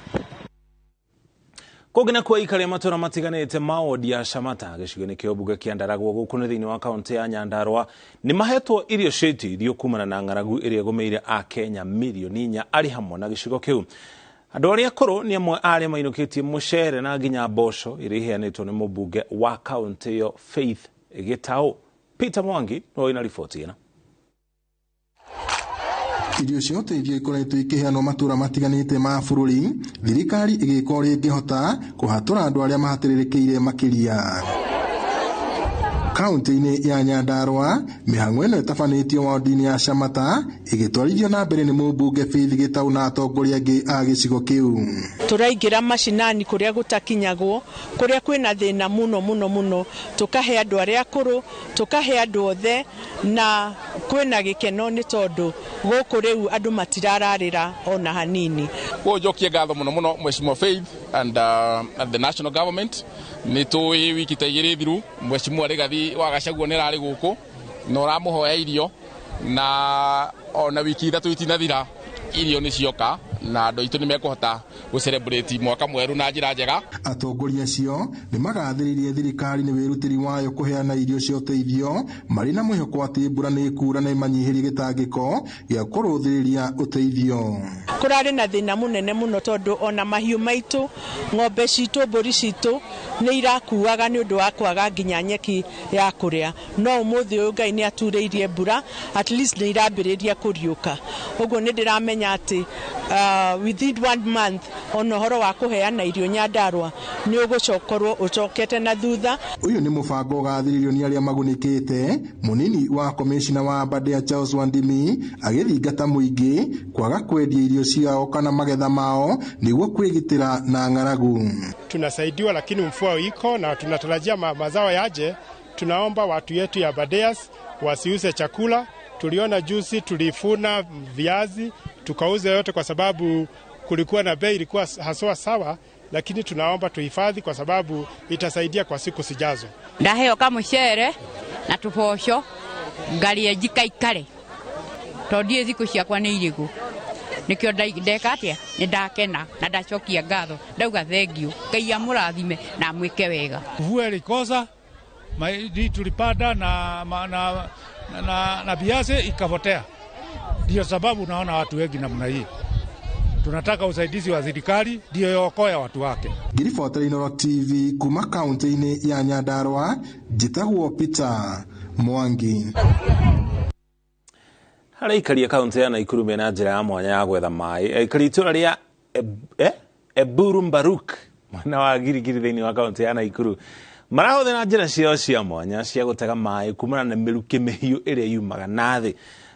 Kũgina kwa ikari matura matiganĩte maodi ya Shamata gĩcigo-inĩ kĩa ũmbunge kĩa Ndaragwa gũkũ nĩ thĩinĩ wa kaunti ya Nyandarua nĩ mahetwo irio irio kumana na ng'aragu ĩrĩa ĩgũmĩire a Kenya milioni 4 arĩ hamwe na gĩcigo kĩu. Andũ arĩa akũrũ nĩ amwe arĩa mainũkĩtie mũcere na nginya mboco iria iheanĩtwo nĩ mũmbunge wa kaunti ĩyo Faith Gĩtaũ. Peter Mwangi no ina riboti ĩno. Irio cia ũteithio ikoretwo ikĩheanwo matura matiganĩte ma bũrũri, thirikari ĩgĩka ũrĩa ĩngĩhota kũhatũra andũ arĩa mahatĩrĩrĩkĩire makĩria. Kaunti-inĩ ya Nyandarua, mĩhang'o ĩno ĩtabanĩtio wodi-inĩ ya Shamata ĩgĩtwarithio na mbere nĩ mũmbunge Faith Gĩtaũ na atongoria angĩ a gĩcigo kĩu. Tũraingĩra mashinani kũrĩa gũtakinyagwo, kũrĩa kwĩna thĩna mũno, tũkahe andũ arĩa akũrũ, tũkahe andũ othe, na kwĩna gĩkeno nĩ tondũ gũkũ rĩu andũ matirararĩra ona hanini. Njokie ngatho mũno Mheshimiwa Faith and the national government. Nĩ tũĩ wiki ta igĩrĩ thiru Mheshimiwa Rigathi wa Gachagua nĩ ararĩ gũkũ na ũramũhoya irio, na ona wiki ithatũ itinathira irio nĩ cioka na andũ aitũ nĩ mekũhota gũcelebrate mwaka mwerũ na njĩra njega. Atongoria acio nĩ magathĩrĩirie thirikari nĩ wĩrutĩri wayo kũheana irio cia ũteithio marĩ na mwĩhoko atĩ mbura nĩ ĩkuura na ĩmanyihĩrie gĩtangĩko gĩa kũrũthĩrĩria ũteithio. Kũrarĩ na thĩna mũnene mũno tondũ ona mahiũ maitũ, ng'ombe citũ, mbũri citũ nĩ irakuaga nĩ ũndũ wa kwaga nginya nyeki ya kũrĩa. No ũmũthĩ ũyũ Ngai nĩ aturĩirie mbura, at least nĩ irambĩrĩria kũriũka. Ũguo nĩ ndĩramenya atĩ within 1 month ona ũhoro wa kũheana irio Nyandarua nĩ ũgũcokorwo ũcokete na thutha. Ũyũ nĩ mũbango ũgathĩrĩrio nĩ arĩa magunĩkĩte. Mũnini wa komishina wa Aberdare Charles Wandimi agĩthingata mũingĩ kwaga kwendia irio ciao kana magetha mao nĩguo kwĩgitĩra na ng'aragu. Tunasaidiwa lakini mvua iko na tunatarajia mazao yaje. Tunaomba watu yetu ya Aberdare wasiuze chakula. Tuliona juzi tulifuna viazi tukauze yote kwa sababu kulikuwa na bei ilikuwa haswa sawa, lakini tunaomba tuhifadhi kwa sababu itasaidia kwa siku zijazo. Ndaheo kama mushere na tubosho ngari ya jikaikare tondie thiku ciakwa nĩ irigu nikio ndekatia ni ndakena na ndacokia ngatho ndauga thengiu Ngai amurathime na mwike wega. Mvua ilikosa mahindi tulipanda na viazi ikapotea. Ndio sababu naona watu wengi namna hii. Tunataka usaidizi wa serikali ndio yokoya watu wake. Ngirifuata Inooro TV kuma kaunti-ini ya Nyandarua, njitagwo Peter Mwangi. Harĩ aikari a kaunti ya Nakuru mena njĩra ya mwanya ya gwetha maĩ. Aikari itũra rĩa Eburu Mbaruk mwena wa Girigiri thĩinĩ wa kaunti ya Nakuru marahũthĩra njĩra ciao cia mwanya cia gũtega maĩ kumana na mĩrukĩ mĩhiũ ĩrĩa yumaga na thĩ.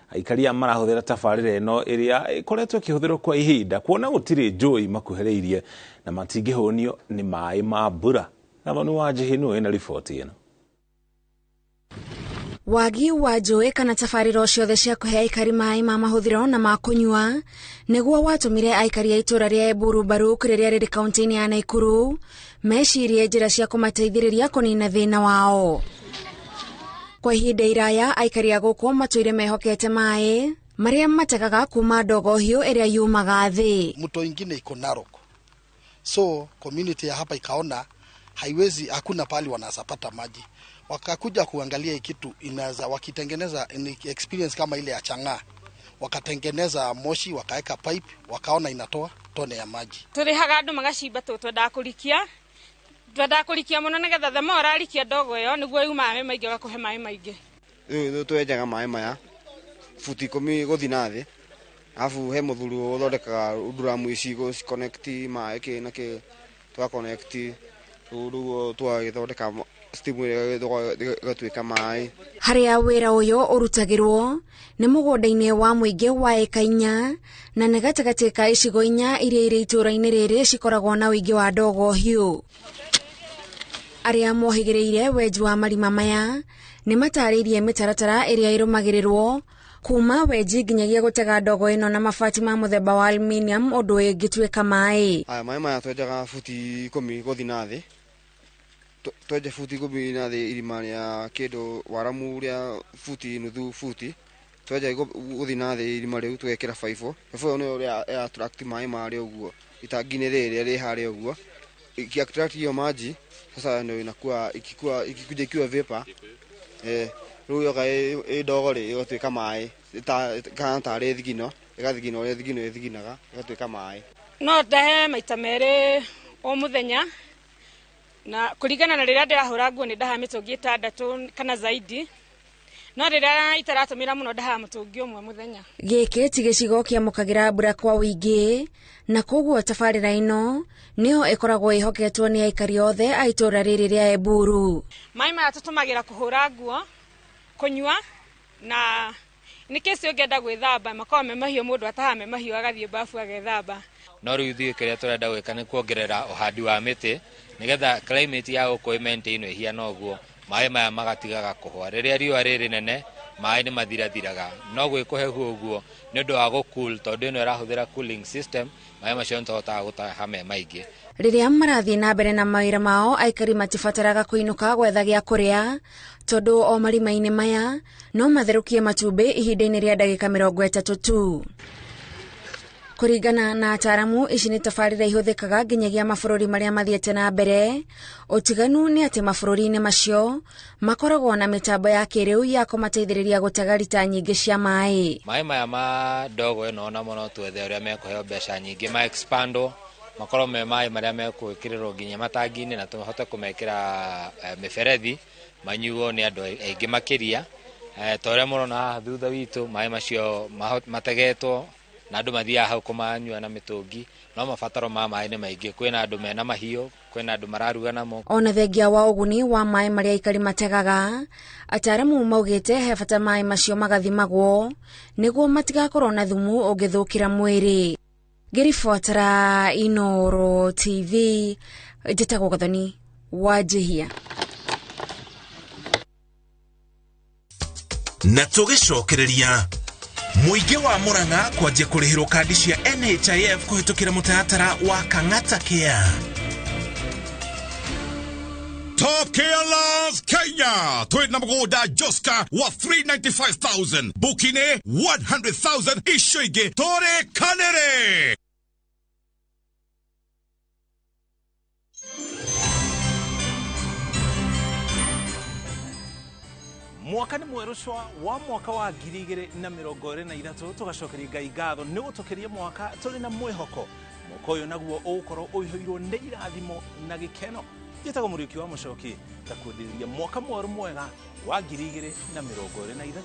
Aikari marahũthĩra tabarĩra ĩno ĩrĩa ĩkoretwo ĩkĩhũthĩrwo kwa ihinda kuona gũtirĩ njũĩ makuhĩrĩirie na matingĩhũnio nĩ maĩ ma mbura. Gathoni wa Njihinu ĩna riboti ĩno. Wagi wa njũĩ kana tabarĩra ciothe cia kũhe aikari maĩ ma mahũthĩro na ma kũnyua nĩguo watũmire aikari a itũra rĩa Eburu Mbaruk rĩrĩa rĩrĩ kaunti-inĩ ya Nakuru mecirie njĩra cia kũmateithĩrĩria kũnina thĩna wao. Kwa ihinda iraya aikari a gũkũ matũire mehokete maĩ marĩa mategaga kuma ndogo hiyo ĩrĩa yumaga thĩ. Mto ingine iko Narok, so community ya hapa ikaona haiwezi, hakuna pali wanasapata maji, wakakuja kuangalia kitu inaweza, wakitengeneza experience kama ile ya Chang'aa, wakatengeneza moshi, wakaeka pipe, wakaona inatoa tone ya maji. Turihaga andu magacimba twenda kurikia muno nigetha thema orarikia ndogo yo niguo yuma maĩ maingĩ gakuhe maĩ maingĩ. Rĩu twenjaga maĩ maya futi 10 guthi na thĩ, afu he muthuri uthondekaga drum ici go connect maĩ kĩ na kĩ twa connect rĩu twagĩthondeka steam gatuĩka maĩ. Harĩa wĩra ũyũ ũrutagĩrwo nĩ mũgũnda-inĩ wa mũingĩ wa eka 4 na nĩ gatagatĩ ka icigo 4 iria irĩ itũra-inĩ rĩrĩ cikoragwo na ũingĩ wa ndogo hiũ. Arĩa mohĩgĩrĩire wenji wa marima maya nĩ matarĩirie mĩtaratara ĩrĩa ĩrũmagĩrĩrwo kuma wenji nginyagia gũtega ndogo ĩno na mabati ma mũthemba wa aluminium ũndũ ĩngĩtuĩka maĩ. Maĩ maya twenjaga futi 10 gũthi na thĩ, twenja futi 10 na thĩ irima rĩa kĩndũ waramu rĩa futi nuthu futi, twenja gũthi na thĩ irima rĩu twekĩra baibũ nĩyo ya attract maĩ marĩa ũguo itangi-inĩ rĩrĩa rĩ harĩa ũguo ikiattract hiyo maji. Sasa ndio inakuwa ikikuja ikiwa vapor rĩu yoga ndogo rĩ ĩgatuĩka maĩ kana tarĩ thigino ĩgathigina ũrĩa thigino ĩthiginaga ĩgatuĩka maĩ. No ndahe maita merĩ o mũthenya na kũringana na rĩrĩa ndĩrahũra nguo nĩ ndaha mĩtũngi 6 kana zaidi, no rĩrĩa itaratũmĩra mũno ndaha mũtũngi ũmwe mũthenya. Gĩkĩ ti gĩcigo kĩamũkagĩra mbura kwa wĩingĩ na koguo tabarĩra ĩno nĩyo ĩkoragwo ĩhoketwo nĩ aikari othe a itũra rĩrĩ rĩa Eburu. Maĩ maya tũtũmagĩra kũhũra nguo, kũnyua na nĩ kĩsi ũngĩenda gwĩthamba makorwo me mahiũ, mũndũ ataha me mahiũ agathiĩ bafu agethamba. No rĩu ithuĩ kĩrĩa tũrenda gwĩka nĩ kuongerera ũhandi wa mĩtĩ nigetha climate ya gũkũ maintain ĩhiana ũguo, maĩ maya magatigaga kũhwa. Rĩrĩa riũa rĩrĩ nene maĩ nĩ mathirathiraga, no gwĩkũhehu ũguo nĩ ũndũ wa gũcool tondũ ĩno ĩrahũthĩra cooling system, maĩ macio nĩtũhotaga gũtaha me maingĩ. Rĩrĩa marathiĩ na mbere na mawĩra mao aikari matibataraga kũinũka gwetha gĩa kũrĩa tondũ o marima-inĩ maya no matherũkie matumbĩ ihinda-inĩ rĩa ndagĩka 30 tu. Kũringana na ataaramu, ici nĩ tabarĩra ihũthĩkaga nginyagia mabũrũri marĩa mathiĩte na mbere. Ũtiganu nĩ atĩ mabũrũri-inĩ macio makoragwo na mĩtambo ya kĩrĩu ya kũmateithĩrĩria gũtega lita nyingĩ cia maĩ. Maĩ maya ma ndogo ĩno ona mũno twethe ũrĩa mekũheo mbeca nyingĩ ma expandwo makorwo me maĩ marĩa mekũĩkĩrĩrwo nginya matangi-inĩ na tũhote kũmekĩra mĩberethi manyuo nĩ andũ aingĩ makĩria. Ta ũrĩa mũrona haha thutha witũ maĩ macio mategetwo na andũ mathiaga hau kũmanyua na mĩtũngi, no mabataro ma maĩ nĩ maingĩ. Kwĩna andũ mena mahiũ, kwĩna andũ mararuga namo. Ona thengia wa ũguni wa maĩ marĩa aikari mategaga, ataaramu maugĩte he bata maĩ macio magathimagwo nĩguo matigakorwo na thumu ũngĩthũkĩra mwĩrĩ. Ngĩribuatĩra Inooro TV, njĩtagwo Gathoni wa Njihia. Na tũgĩcokereria Muingi wa Murang'a kwanjia kurihirwo kandi cia NHIF kuhitukira mutaratara wa Kang'ata Care. Top Care Love Kenya. Tweet na mgoda Joska wa 395,000. Bukine 100,000 ishoige Tore Kanere. Mwaka ni mwerushwa wa mwaka wa 2023 tugacokeria Ngai ngatho ni gutukiria mwaka turi na mwihoko. Mwaka uyu naguo ukorwo uihoirwo ni irathimo na gikeno. Gitago Muriuki wa Mucoki takwendithia mwaka mweru mwega wa 2023.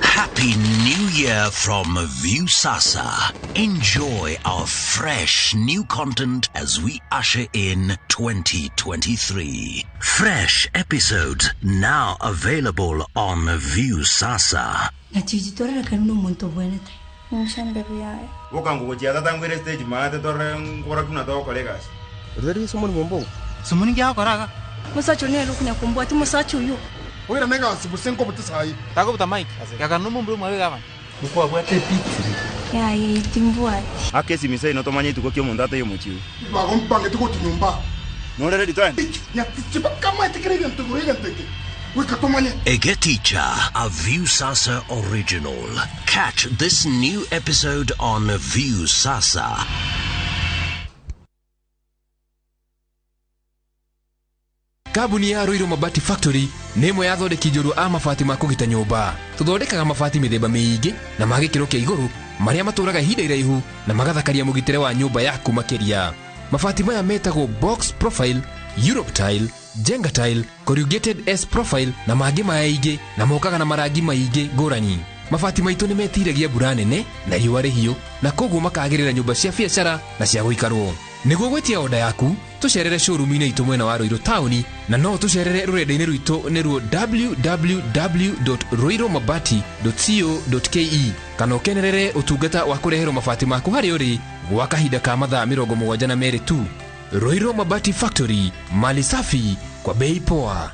Happy New Year from Viusasa. Enjoy our fresh new content as we usher in 2023. Fresh episodes now available on Viusasa. Nachijitora kanuno muito bueno. Nshambe byaye. Wokangu kujiata tangwere stage maate torre ngora kuna to colegas. Reri somoni bombo. Somoni ngya koraga. Musacho ne lukunya kumbwa ti musacho yo. Oira nega sibusenko butisai. Tago buta mic. Yakanu mumbu mwe gava. Mukwa bwate piti. Ya ye timbwa. Akesi misai no tomanye tuko kyo mundata yo muchiu. Bagompange tuko tinyumba. No le return. Ya tiba kama tikirega ntugurega nteke. Egeticha, a Viusasa original. Catch this new episode on Viusasa. Kabuni ya Roiro Mabati Factory nemo yathondeki njorua a mabati ma kugita nyumba. Tuthondekaga mabati mithemba miingi na magikiro kia iguru maria maturaga ihinda iraihu na magathakaria mugitire wa nyumba yaku makiria. Mabati maya metagwo box profile, Europe tile, Jenga tile, corrugated S profile na mangĩ maingĩ na mokaga na marangi maingĩ ngũrani. Mabati maitũ nĩ metiragia mbura nene na riũa rĩhiũ na koguo makagĩrĩra nyũmba cia biacara na cia gũikarwo. Nĩguo gwetia oda yaku tucerere showroom-inĩ itũ mwena wa Roiro Town na no tucerere rũrenda-inĩ rwitũ nĩruo www.roiromabati.co.ke kana ũkenerere ũtungata wa kũreherwo mabati maku harĩa ũrĩ gwa kahinda ka mathaa 72 tu. Roiro Mabati Factory, mali safi kwa bei poa.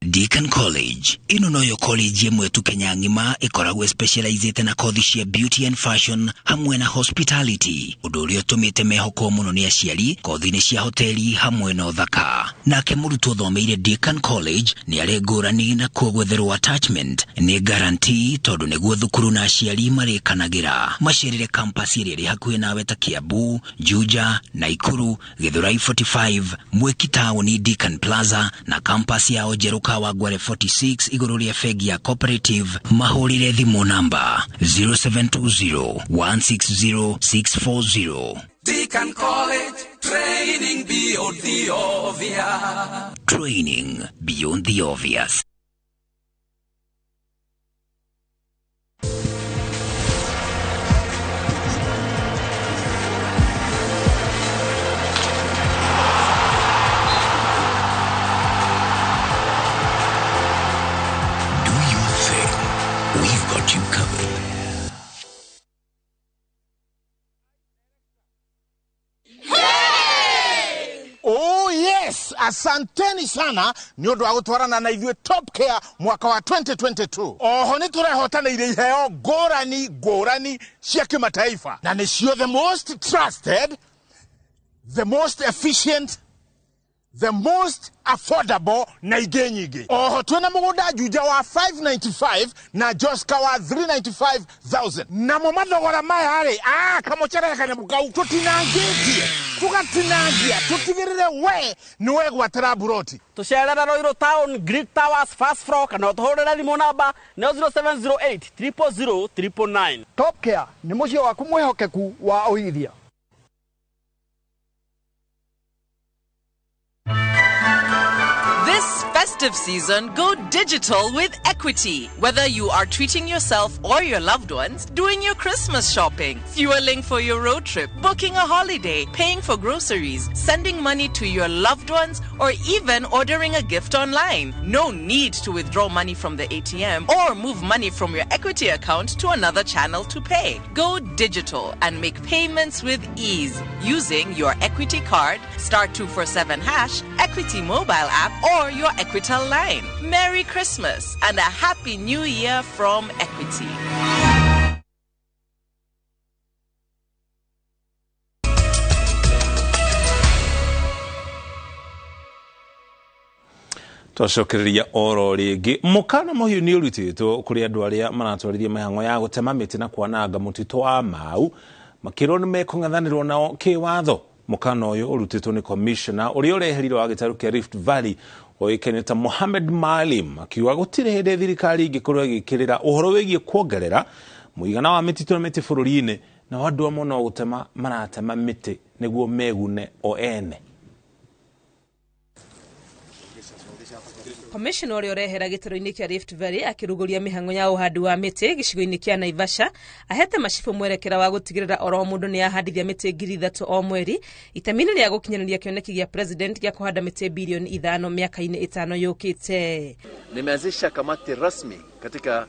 Deakin College. Ino noyo college yemwe tu Kenya ngima ikoragwe specialized na kothi cia beauty and fashion hamwe na hospitality. Undu uria utumite mehoko muno ni aciari kothi-ini cia hoteli hamwe na uthaka. Nake murutwo thomeire Deakin College ni ari ngurani na kugwetherwo attachment ni guarantee tondu niguo thukuru na aciari marikanagira. Macerere campus iria iri hakuhi nawe ta Kiambu, Juja, Naikuru, Githurai 45, Mweki Town, Deakin Plaza na campus ya Ojeruka wa Gware 46 iguru ria fegi ya cooperative. Mahurire thimu namba 0720160640. Deakin College, training beyond the obvious. Training beyond the obvious. We've got you covered. Oh yes, asanteni sana nyodo wa gutwarana na ithuĩ Top Care mwaka wa 2022. Oho ni turehotana ile iheo ngũrani cia kimataifa na nĩcio the most trusted, the most efficient, the most affordable na ingĩ nyingĩ. Oho twena mũgũnda Juja wa 595 na Joska wa 395,000. Na mo mathogora maya harĩ kamũcere kanyamũ kau tũtinangĩtie tugatinangia tutigĩrĩre we nĩwe gwatĩra buroti. Tucerera Roiro Town, Greek Towers, first floor kana ũtũhũrĩre thimũ namba 0708 000 999. Top Care nĩ mũciĩ waku mwĩhokeku wa ũigithia. This festive festive season, go digital with Equity. Whether you are treating yourself or your loved ones, doing your Christmas shopping, fueling for your road trip, booking a holiday, paying for groceries, sending money to your loved ones, or even ordering a gift online. No need to withdraw money from the ATM or move money from your Equity account to another channel to pay. Go digital and make payments with ease using your Equity card, *247#, Equity mobile app, or your Equitel line. Merry Christmas and a Happy New Year from Equity. Twacokereria oro ringi mukana muhiu ni urutitwo kuri andu aria maratwarithia mihango ya gutema miti na kwananga mutito wa Mau makiro ni mekung'athanirwo nao kiwatho. Mukana uyu urutitwo ni commissioner uria ureherirwo wa gitaru kia Rift Valley oikeneta Mohamed Maalim akiuga gutire hinde thirikari ingikorwo igikirira uhoro wigie kuongerera muigana wa miti na miti bururi-ini na andu amwe no gutema maratema miti niguo megune o ene. Commissioner uria urehera gitaro-ini kia Rift Valley akiruguria mihango ya uhandi wa miti gicigo-ini kia Naivasha ahete macibu mwerekera wa gutigirira oro mundu ni ahandithia miti 3,000 o mweri itamini ria gukinyaniria kioneki gia president gia kuhanda miti bilioni 5 miaka-ini 5 yukite. Nimeanzisha kamati rasmi katika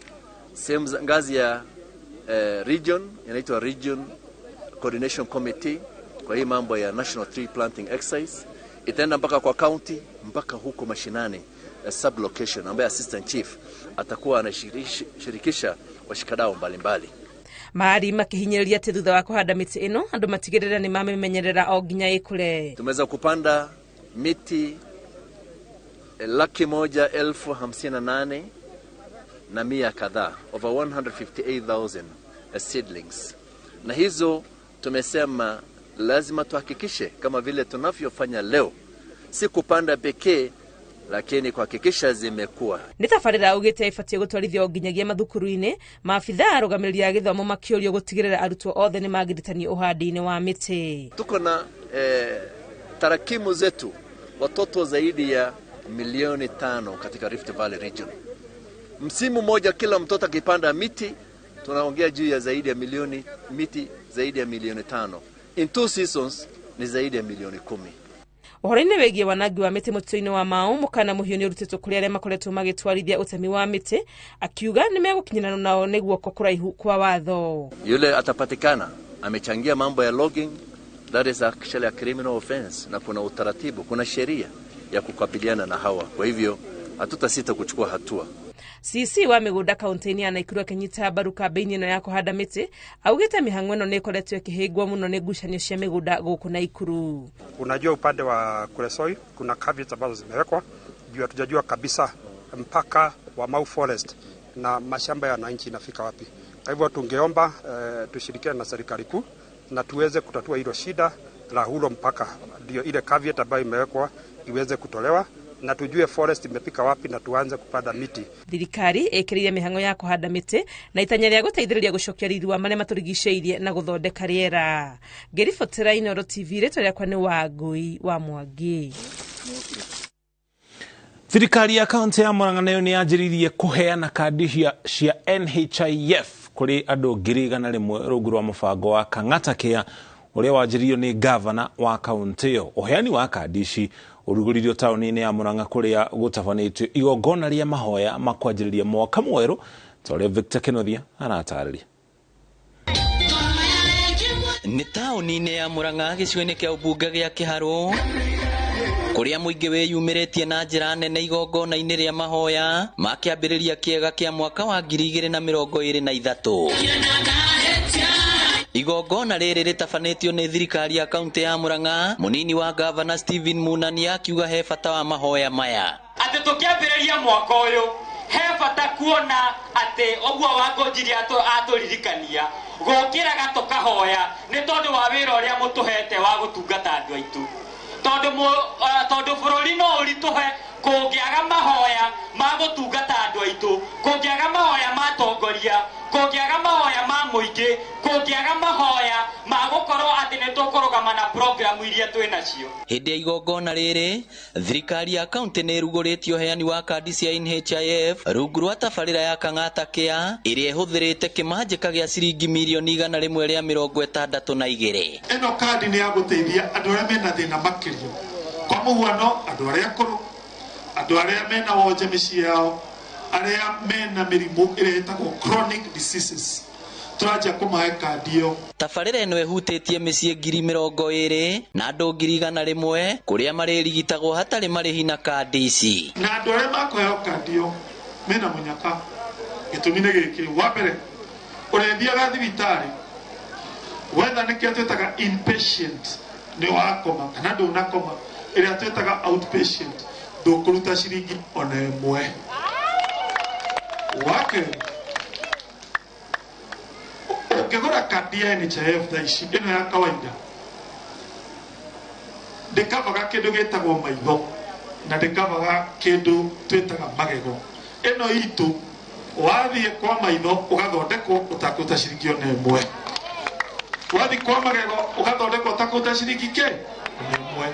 sehemu ngazi ya region, inaitwa Region Coordination Committee kwa hii mambo ya National Tree Planting Exercise. Itaenda mpaka kwa county mpaka huko mashinani sub-location ambaye assistant chief atakuwa anashirikisha washikadau mbalimbali. Maari makihinyiriria ati thutha wa kuhanda miti ino andu matigirira ni mamemenyerera o nginya ikure. Tumeweza kupanda miti 158,058 na mia kadhaa, over 158,000 seedlings. Na hizo tumesema lazima tuhakikishe kama vile tunavyofanya leo, si kupanda pekee lakini kuhakikisha zimekuwa. Nitafarira ugite ifatie gutwarithio nginyagia mathukuru-ini maabitha arugamiriria githomo makiorio gutigirira arutwo othe ni magiritania uhandi-ini wa miti. Tuko na tarakimu zetu watoto zaidi ya milioni 5 katika Rift Valley region. Msimu moja kila mtoto akipanda miti tunaongea juu ya zaidi ya miti zaidi ya milioni 5. In 2 seasons ni zaidi ya milioni 10. Uhoro-ini wegie wanangi wa miti mutito-ini wa Mau mukana muhiu ni urutitwo kuri aria makoretwo magitwarithia utemi wa miti akiuga ni megukinyana nao niguo kuraihu kwa watho. Yule atapatikana amechangia mambo ya logging, that is actually a criminal offense, na kuna utaratibu, kuna sheria ya kukabiliana na hawa. Kwa hivyo hatutasita kuchukua hatua. CC wa migunda kaunti-ini ya Nakuru akinyita mbaru kambeini ino ya kuhanda miti augite mihango ino ni ikoretwo ikihingwo muno ni ngucanio cia migunda guku Nakuru. Unajua upande wa Kuresoi kuna caveats ambazo zimewekwa juu hatujajua kabisa mpaka wa Mau Forest na mashamba ya wananchi inafika wapi. Kwa hivyo tungeomba tushirikiane na serikali kuu na tuweze kutatua hilo shida la hulo mpaka, ndio ile caveat ambayo imewekwa iweze kutolewa na tujue forest imepika wapi na tuanze kupanda miti. Thirikari ikiriria mihango ya kuhanda miti na itanya ria guteithiriria gucokia riri wa maria maturigiceirie na guthondeka riera. Ngiribotera Inooro TV rĩtwa rĩakwa nĩ Wangui wa Mwangi. Thirikari ya kaunti ya Murang'a nayo ni yanjĩrĩirie kuheana kandi cia NHIF kuri andu 100,000 rungu rwa mubango wa Kang'ata Care uria wanjĩrĩirio ni governor wa kaunti yo. Uheani wa kandi ici uruguririo tauni-ini ya Murang'a kuria gutafanĩtio igongona ria mahoya makwanjĩrĩria mwaka mweru tore Victor Kenothia aratarĩria. Ni tauni-ini ya Murang'a gĩcigo-inĩ kĩa ũmbunge gĩa Kĩharũ kuria muingi weyumĩrĩtie na njĩra nene igongona-inĩ rĩa mahoya makĩambĩrĩria kĩega kĩa mwaka wa 2023. Igongona rĩrĩ rĩtabanĩtio nĩ thirikari ya kaunti ya Murang'a, munini wa governor Stephen Munani akiuga he bata wa mahoya maya. Atĩ tũkĩambĩrĩria mwaka ũyũ he bata kuona atĩ ũguo Wangũnjiri atũririkania gũkĩraga tũkahoya nĩ tondũ wa wĩra ũrĩa mũtũhete wa gũtungata andũ aitũ. Tondũ bũrũri no ũritũhe kũngĩaga mahoya ma gũtungata andũ aitũ, kũngĩaga mahoya ma tongoria, kũngĩaga mahoya ma mũingĩ, kũngĩaga mahoya ma gũkorwo atĩ nĩ nĩ tũkũrũgama na program iria twĩ nacio. Hĩndĩ ya igongona rĩrĩ, thirikari ya kaunti nĩ ĩrugũrĩtie ũheani wa kandi cia NHIF rungu rwa tabarĩra ya Kang'ata Care ĩrĩa ĩhũthĩrĩte kĩmanjĩka gĩa ciringi mirioni 162. Ĩno kandi nĩ ya gũteithia andũ arĩa mena thĩna makĩria. Kwa mũhuano, andũ arĩa akũrũ, andũ arĩa mena wonje mĩciĩ yao, arĩa mena mĩrimũ ĩrĩa ĩtagwo chronic diseases. Tũrajia kũmahe kandi ĩyo. Tabarĩra ĩno ĩhutĩtie mĩciĩ 20,000 na andũ 100,000 kũrĩa marĩrigitagwo hatarĩ marĩhi na kandi ici. Na andũ arĩa makũheo kandi ĩyo mena mũnyaka. Gĩtũmi nĩ gĩkĩ. Wa mbere, ũrĩthiaga thibitarĩ, wetha nĩkĩo twĩtaga inpatient, nĩ wakoma kana ndũnakoma, ĩrĩa twĩtaga outpatient, ndũkũruta ciringi ona ĩmwe. Wa kerĩ, ũkĩgũra kandi ya NHIF thaa ici ĩno ya kawaida, ndĩkavaga kĩndũ gĩtagwo maitho na ndĩkavaga kĩndũ twĩtaga magego. Ĩno itũ wathiĩ kwa maitho ũgathondekwo ũtakũruta ciringi ona ĩmwe. Wathiĩ kwa magego ũgathondekwo ũtakũruta ciringi ona ĩmwe.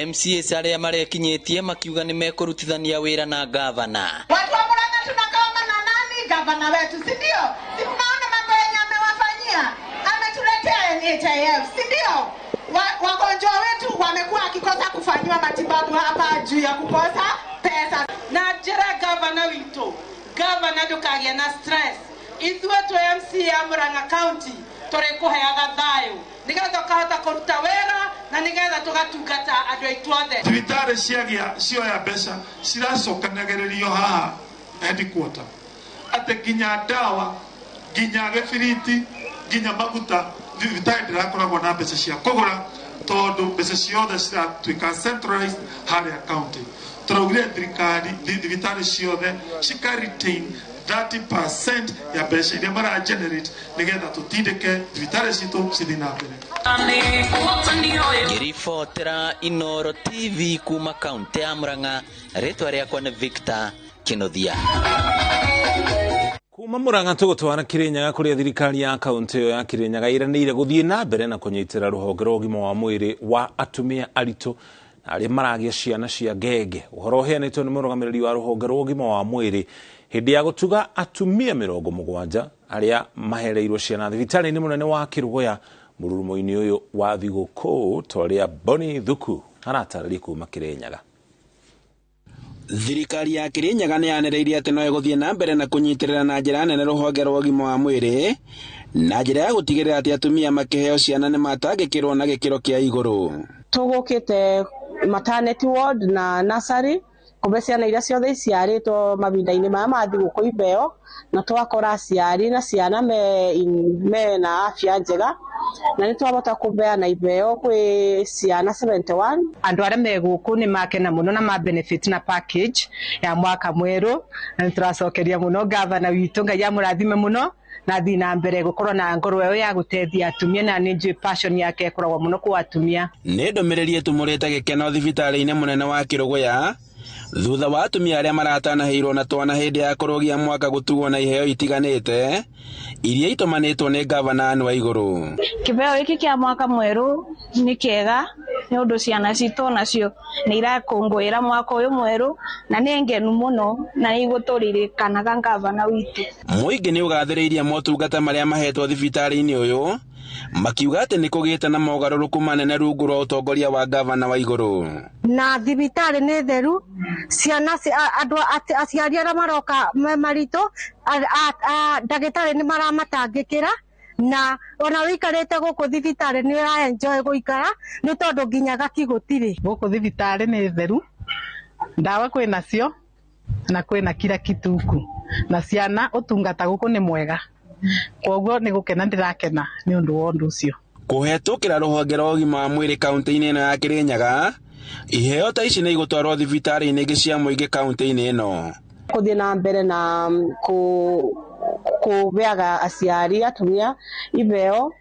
MCAs arĩa marekinyĩtie makiuga nĩ mekũrutithania wĩra na gavana. Watu wa Murang'a tunakoma na nani? Gavana wetu, si ndio? Si mnaona mambo yenye amewafanyia? Ametuletea NHIF, si ndio? Wagonjwa wetu wamekuwa akikosa kufanyiwa matibabu hapa juu ya kukosa pesa. Na njĩra gavana witũ, gavana ndũkagĩa na stress. Ithuĩ twĩ MCA ya Murang'a County tũrĩkũheaga thayũ nĩgetha ũkahota kũruta wĩra na nĩgetha tũgatungata andũ aitũ othe. Thibitarĩ cioya mbeca ciracokanagĩrĩrio haha headquarter. Atĩ nginya ndawa, nginya gĩbiriti, nginya maguta, thibitarĩ ndĩrakoragwo na mbeca cia kũgũra tondũ mbeca ciothe ciratuĩka centralized harĩa county. Tũraugire thirikari thibitarĩ ciothe cika-retain 30% ya mbeca iria mara-generate nĩgetha tũtindĩke thibitarĩ citũ cithi na mbere. Ngĩribotera Inooro TV kuma kaunti ya Murang'a, rĩtwa rĩakwa nĩ Victor Kĩnuthia. Kuma Murang'a tũgũtwara Kĩrĩnyaga kũrĩa thirikari ya kaunti ĩyo ya Kĩrĩnyaga iranĩire gũthiĩ na mbere na kũnyitĩra rũhonge rwa ũgima wa mwĩrĩ wa atumia aritũ na arĩa maragĩa ciana cia ngenge. Ũhoro ũheanĩtwo nĩ mũrũgamĩrĩri wa rũhonge rwa ũgima wa mwĩrĩ hĩndĩ ya gũtuga atumia 70 arĩa mahereirwo ciana thibitarĩ-inĩ mũnene wa Kĩrũgũya mũrurumo-inĩ ũyũ wa thigũkũ torĩa Boni Thuku aratarĩria kuma Kĩrĩnyaga. Thirikari ya Kĩrĩnyaga nĩ yanereirie atĩ no ĩgũthiĩ na mbere na kũnyitĩrĩra na njĩra nene rũhonge rwa ũgima wa mwĩrĩ na njĩra ya gũtigĩrĩra atĩ atumia makĩheo ciana nĩ matangĩkĩrwo na gĩkĩro kĩa igũrũ. Tũgũkĩte maternity ward na nursery kũbe ciana iria ciothe iciarĩtwo mavinda-inĩ maya ma thigũkũ ibeo na twakora aciari na ciana mena afya njega na nĩ twahota kũbeana ibeo kwĩ ciana 71. Andũ arĩa me gũkũ nĩ makena mũno na ma benefit na package ya mwaka mwerũ na nĩ tũracokeria mũno gavana witũ, Ngai amũrathime mũno na thiĩ na mbere gũkorwo na ngoro ĩyo ya gũteithia atumia na nĩ njũĩ passion yake ĩkoragwo mũno kwa atumia. Nĩ ndũmĩrĩri ĩtumũrĩte gĩkeno thibitarĩ-inĩ mũnene wa Kĩrũgũya thutha wa atumia arĩa maratanaheirwo na twana hĩndĩ ya kũrũgia mwaka gũtugwo na iheo itiganĩte iria itomanĩtwo nĩ gavana Anne Waigũrũ. Kĩbeo gĩkĩ kĩa mwaka mwerũ nĩ kĩega nĩ ũndũ ciana citũ nacio nĩ irakũngũĩra mwaka ũyũ mwerũ na nĩ ngenu mũno na nĩ igũtũririkanaga gavana witũ. Mũingĩ nĩ ũgathĩrĩirie motungata marĩa mahetwo thibitarĩ-inĩ ũyũ makiuga atĩ nĩ kũgĩte na mogarũrũku manene rungu rwa ũtongoria wa gavana Waigũrũ. Na thibitarĩ nĩ theru, ciana andũ aciari arĩa maroka maritũ ndagĩtarĩ nĩ maramatangĩkĩra na ona wĩikarĩte gũkũ thibitarĩ nĩ ũra-enjoy gũikara nĩ tondũ nginya gaki gũtirĩ. Gũkũ thibitarĩ nĩ theru, ndawa kwĩ nacio na kwĩna kila kituku na ciana ũtungata gũkũ nĩ mwega, koguo nĩ gũkena ndĩrakena nĩ ũndũ wa ũndũ ũcio. Kũhetũkĩra rũhonge rwa ũgima wa mwĩrĩ kaunti-inĩ ĩno ya Kĩrĩnyaga, iheo ta ici nĩ igũtwarwo thibitarĩ-inĩ ingĩ cia mũingĩ kaunti-inĩ ĩno. Kũthiĩ na mbere na kũbeaga aciari atumia ibeo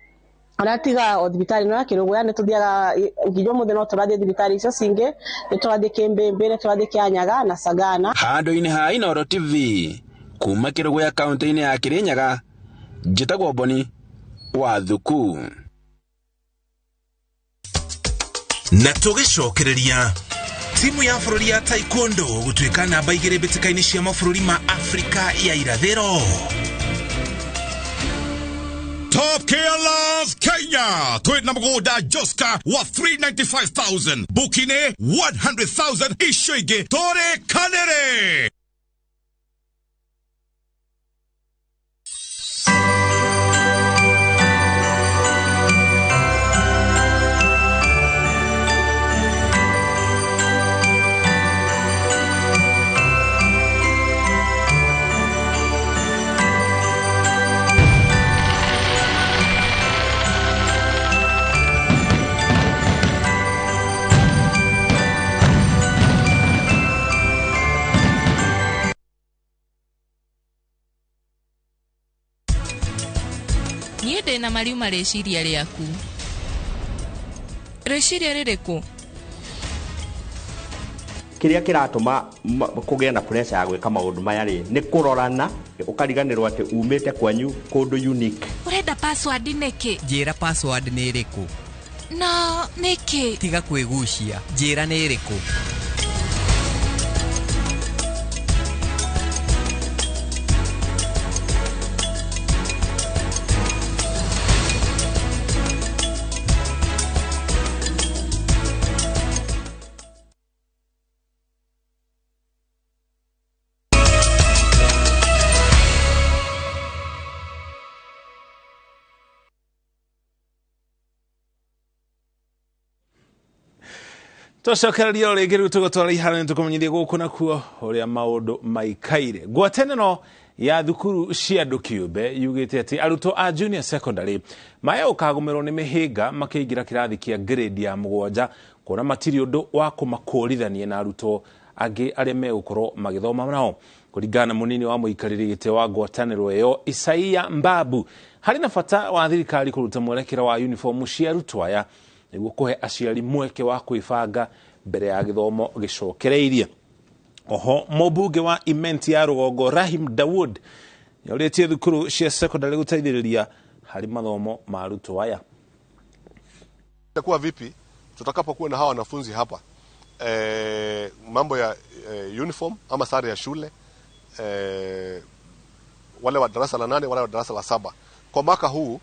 aratiga o thibitarĩ ĩno ya Kĩrũgũya nĩ tũthiaga nginya mũthenya no tũrathiĩ thibitarĩ icio cingĩ, nĩ tũrathiĩ Kĩmbĩmbĩ, nĩ tũrathiĩ Kĩanyaga na Sagana. Handũ-inĩ ha Inooro TV kuma Kĩrũgũya kaunti-inĩ ya Kĩrĩnyaga, njĩtagwo Boni wa Thuku. na tugicokereria timu ya bururi ya taekwondo gutwika namba 2 mbitikaini cia mabũrũri ma Afrika ya irathĩro. Top Killers Kenya twina mgoda Joska wa 395,000 Bukine 100,000 ishoige tore kanere. Niende na mariuma reciria riaku. Reciria ririku? Kiria kiratuma kugia na pressure ya gwika maundu maya ri ni kurorana ukariganirwo ati umite kwanyu kundu unique. Urenda password niki? Njira password ni iriku? Na niki? Tiga kwigucia. Njira ni iriku? Tucokereria ringi riu tugotwara ihara ni tukumenyithia guku na kuo uria maundu maikaire. Ngwatanĩro ya thukuru cia andũ kĩũmbe yugĩte atĩ arutwo a junior secondary maya ũkagomerwo nĩ mĩhĩnga makĩingira kĩrathi kĩa grade ya 7 kuona matirĩ ũndũ wa kũmakũrithania na arutwo angĩ arĩa megũkorwo magĩthoma nao. Kũringana na mũnini wa mũikarĩri gĩtĩ wa ngwatanĩro ĩyo Isaia Mbabu, harĩ na bata wa thirikari kũruta mwerekera wa uniform cia arutwo aya nĩguo kũhe aciari mweke wa kwĩbanga mbere ya gĩthomo gĩcokereirie. Oho mũmbunge wa Imenti ya Rũgongo Rahim Dawood nĩorĩtie thukuru cia secondary gũteithĩrĩria harĩ mathomo ma arutwo aya. Itakuwa vipi tutakapokuwa na hawa wanafunzi hapa mambo ya uniform ama sare ya shule wale wa darasa la 8 wale wa darasa la 7 kwa mwaka huu.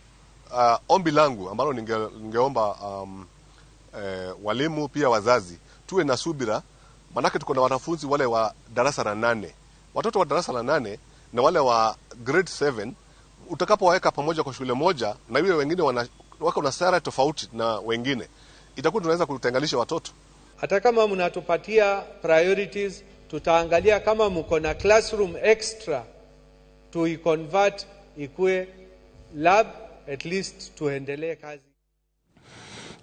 Ombi langu ambalo ningeomba walimu pia wazazi tuwe na subira, manake tuko na wanafunzi wale wa darasa la 8, watoto wa darasa la 8 na wale wa grade 7 utakapowaweka pamoja kwa shule moja na yule wengine wako na sare tofauti na wengine, itakuwa tunaweza kutenganisha watoto. Hata kama mnatupatia priorities, tutaangalia kama mko na classroom extra tuiconvert ikue lab, at least tuendelee kazi.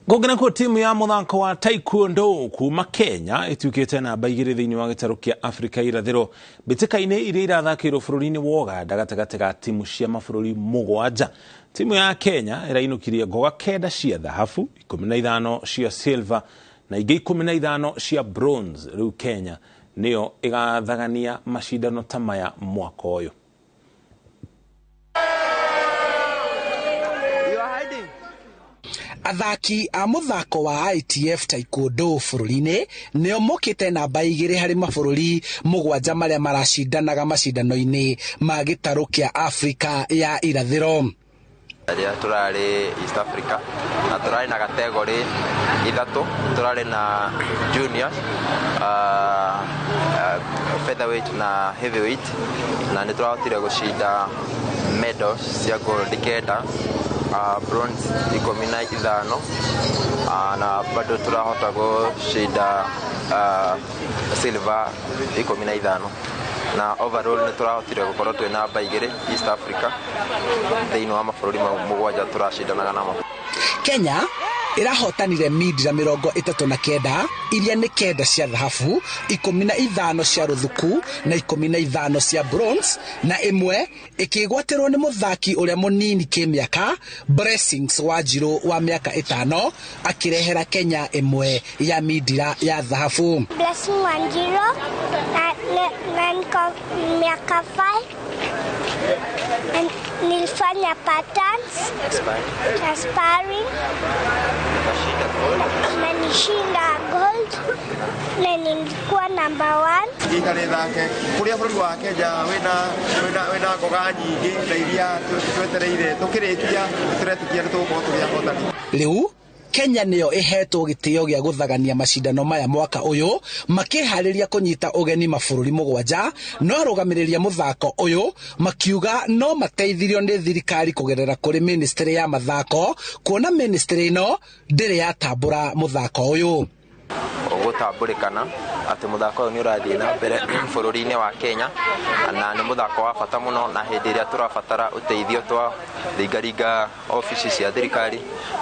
Gũkĩna kuo timu ya mũthako wa taekwondo kuma Kenya ĩtuĩkĩte namba 2 thĩinĩ wa gĩtarũ kĩa Afrika irathĩro mbĩtĩka-inĩ iria irathakĩrwo bũrũri-inĩ wa Uganda gatagatĩ ga timu cia mabũrũri 7. Timu ya Kenya ĩrainũkirie ngoga 9 cia thahabu, 15 cia silver na ingĩ 15 cia bronze. Rĩu Kenya nĩyo ĩgathagania macindano ta maya mwaka ũyũ. Athaki a muthako wa ITF taekwondo bũrũri-inĩ nĩo mokĩte namba 2 harĩ mabũrũri 7 marĩa maracindanaga macindano-inĩ ma gĩtarũ kĩa Afrika ya irathĩro. Turari East Africa na turari na category 3, turari na juniors, featherweight na heavyweight, na nĩ turahotire gũcinda medals cia gold 9, bronze 15, na bado turahota gũcinda silver 15, na overall nĩ turahotire gũkorwo twĩ namba 2 East Africa thĩinĩ wa mabũrũri 7 turacindanaga namo. Kenya irahotanire midra 39 iria nĩ 9 cia thahabu, 15 cia rũthuku na 15 cia bronze, na imwe ikigwatirwo nĩ muthaki uria munini kĩmĩaka Blessings Wanjiru wa miaka 5 akirehera Kenya imwe ya midra ya thahabu. Blessing Wanjiru na niko miaka 5 nilifanya patterns na sparring na nishinda. number 1. Gĩikare thake kũrĩa bũrũri wa Kenya wĩna ngoga nyingĩ na iria twetereire tũkĩrĩkia tũretĩkia nĩtũgũkorwo tũrĩ ahotani. Rĩu Kenya nĩyo ihetwo gĩtĩo gĩa gũthagania macindano maya mwaka ũyũ makĩharĩria kũnyita ũgeni mabũrũri 7 no arũgamĩrĩria mũthako ũyũ makiuga no mateithirio nĩ thirikari kũgerera kũrĩ ministry ya mathako kuona ministry ĩno ndĩrĩ yatambũra mũthako ũyũ. Gũtambũrĩkana atĩ mũthako ũyũ nĩ ũrathiĩ na mbere bũrũri-inĩ wa Kenya na nĩ mũthako wa bata mũno na hĩndĩ ĩrĩa tũrabatara ũteithio twa ringaringa ofici cia thirikari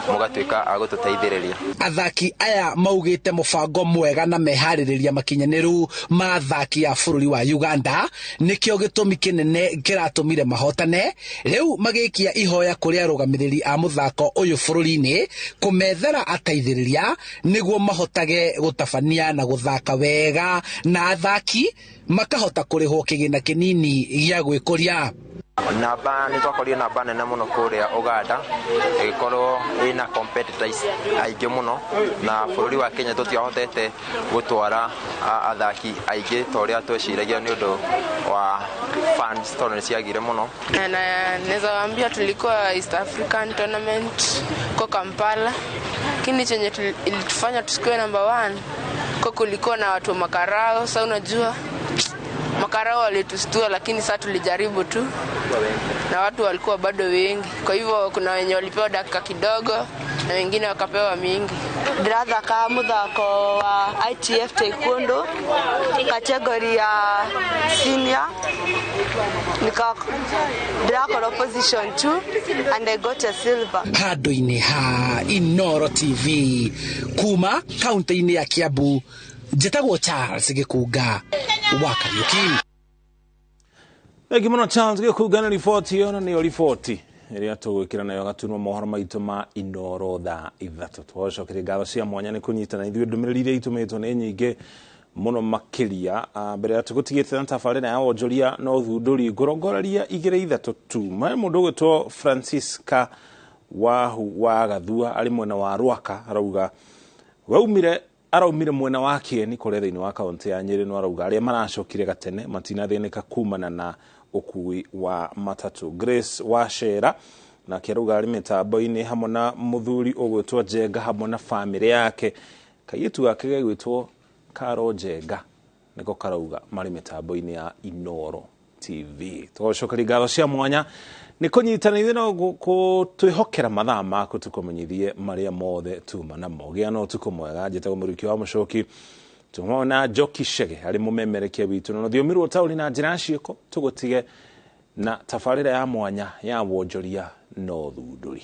mũgatuĩka a gũtũteithĩrĩria. Athaki aya maugĩte mũbango mwega na meharĩrĩria makinyanĩru ma athaki a bũrũri wa Uganda nĩkĩo gĩtũmi kĩnene kĩratũmire mahotane. Rĩu magĩkia ihoya kũrĩ arũgamĩrĩri a mũthako ũyũ bũrũri-inĩ kũmethera ateithĩrĩria nĩguo mahotage gũtabania na gũthaka wega na athaki makahota kũrĩhwo kĩgĩna kĩnini gĩa gwĩkũria. Namba nĩ twakorire namba nene mũno kũrĩa Uganda ĩgĩkorwo ĩna competitors aingĩ mũno na bũrũri wa Kenya tũtiahotete gũtwara athaki aingĩ ta ũrĩa tweciragia nĩ ũndũ wa funds tondũ nĩ ciagire mũno. Na naweza waambia tulikuwa East African Tournament kwa Kampala, lakini chenye ilitufanya tusikuwe number 1 kwa kulikuwa na watu wa makarao. Sasa unajua makarao walitustua, lakini sasa tulijaribu tu na watu walikuwa bado wengi, kwa hivyo kuna wenye walipewa dakika kidogo na wengine wakapewa mingi. Ndirathaka muthako wa ITF Taekwondo category ya senior, ndirakorwo position 2 and I got a silver. Handũ-inĩ ha Inooro TV kuma kaunti-inĩ ya Kiambu, njĩtagwo Charles Gĩkunga wa Kariuki. Thengi mũno Charles Gĩkunga na riboti ĩyo, na nĩyo riboti ĩrĩa tũgwĩkĩra nayo gatunwa mohoro maitũ ma Inooro thaa 3. Twacokeria ngatho cia mwanya nĩ kũnyitana ithuĩ ndũmĩrĩri iria itũmĩtwo nĩ nyingĩ mũno makĩria. Mbere ya tũgũtigĩte na tabarĩra ya wonjoria na ũthundũri ngũrongoreria 2-3 tu. Mũndũ ũgwĩtwo Francisca wa Gathua arĩ mwena wa Rwaka arauga araumire mwena wa Kieni kũrĩa thĩinĩ wa kaunti ya Nyĩrĩ, no arauga arĩa maracokire gatene matinathĩnĩka kumana na ũkui wa matatu. Grace Wachera na kĩrauga arĩ mĩtambo-inĩ hamwe na mũthuri ũgwĩtwo Njenga hamwe na bamĩrĩ yake. Kairĩtu gake gegwĩtwo Karo Njenga nĩko karauga marĩ mĩtambo-inĩ ya Inooro TV. Tũcokeria ngatho cia mwanya nĩ kũnyitana ithuĩ no twĩhokera mathaa maku tũkũmenyithie marĩa mothe tuma namo. Gĩa na ũtukũ mwega. Njĩtagwo Mũriũki wa Mũcoki, tũmona Njoki Chege arĩ mũmemerekia witũ na rũthiomi rwa taũri na njĩra ciĩko. Tũgũtige na tabarĩra ya mwanya ya wonjoria na ũthundũri.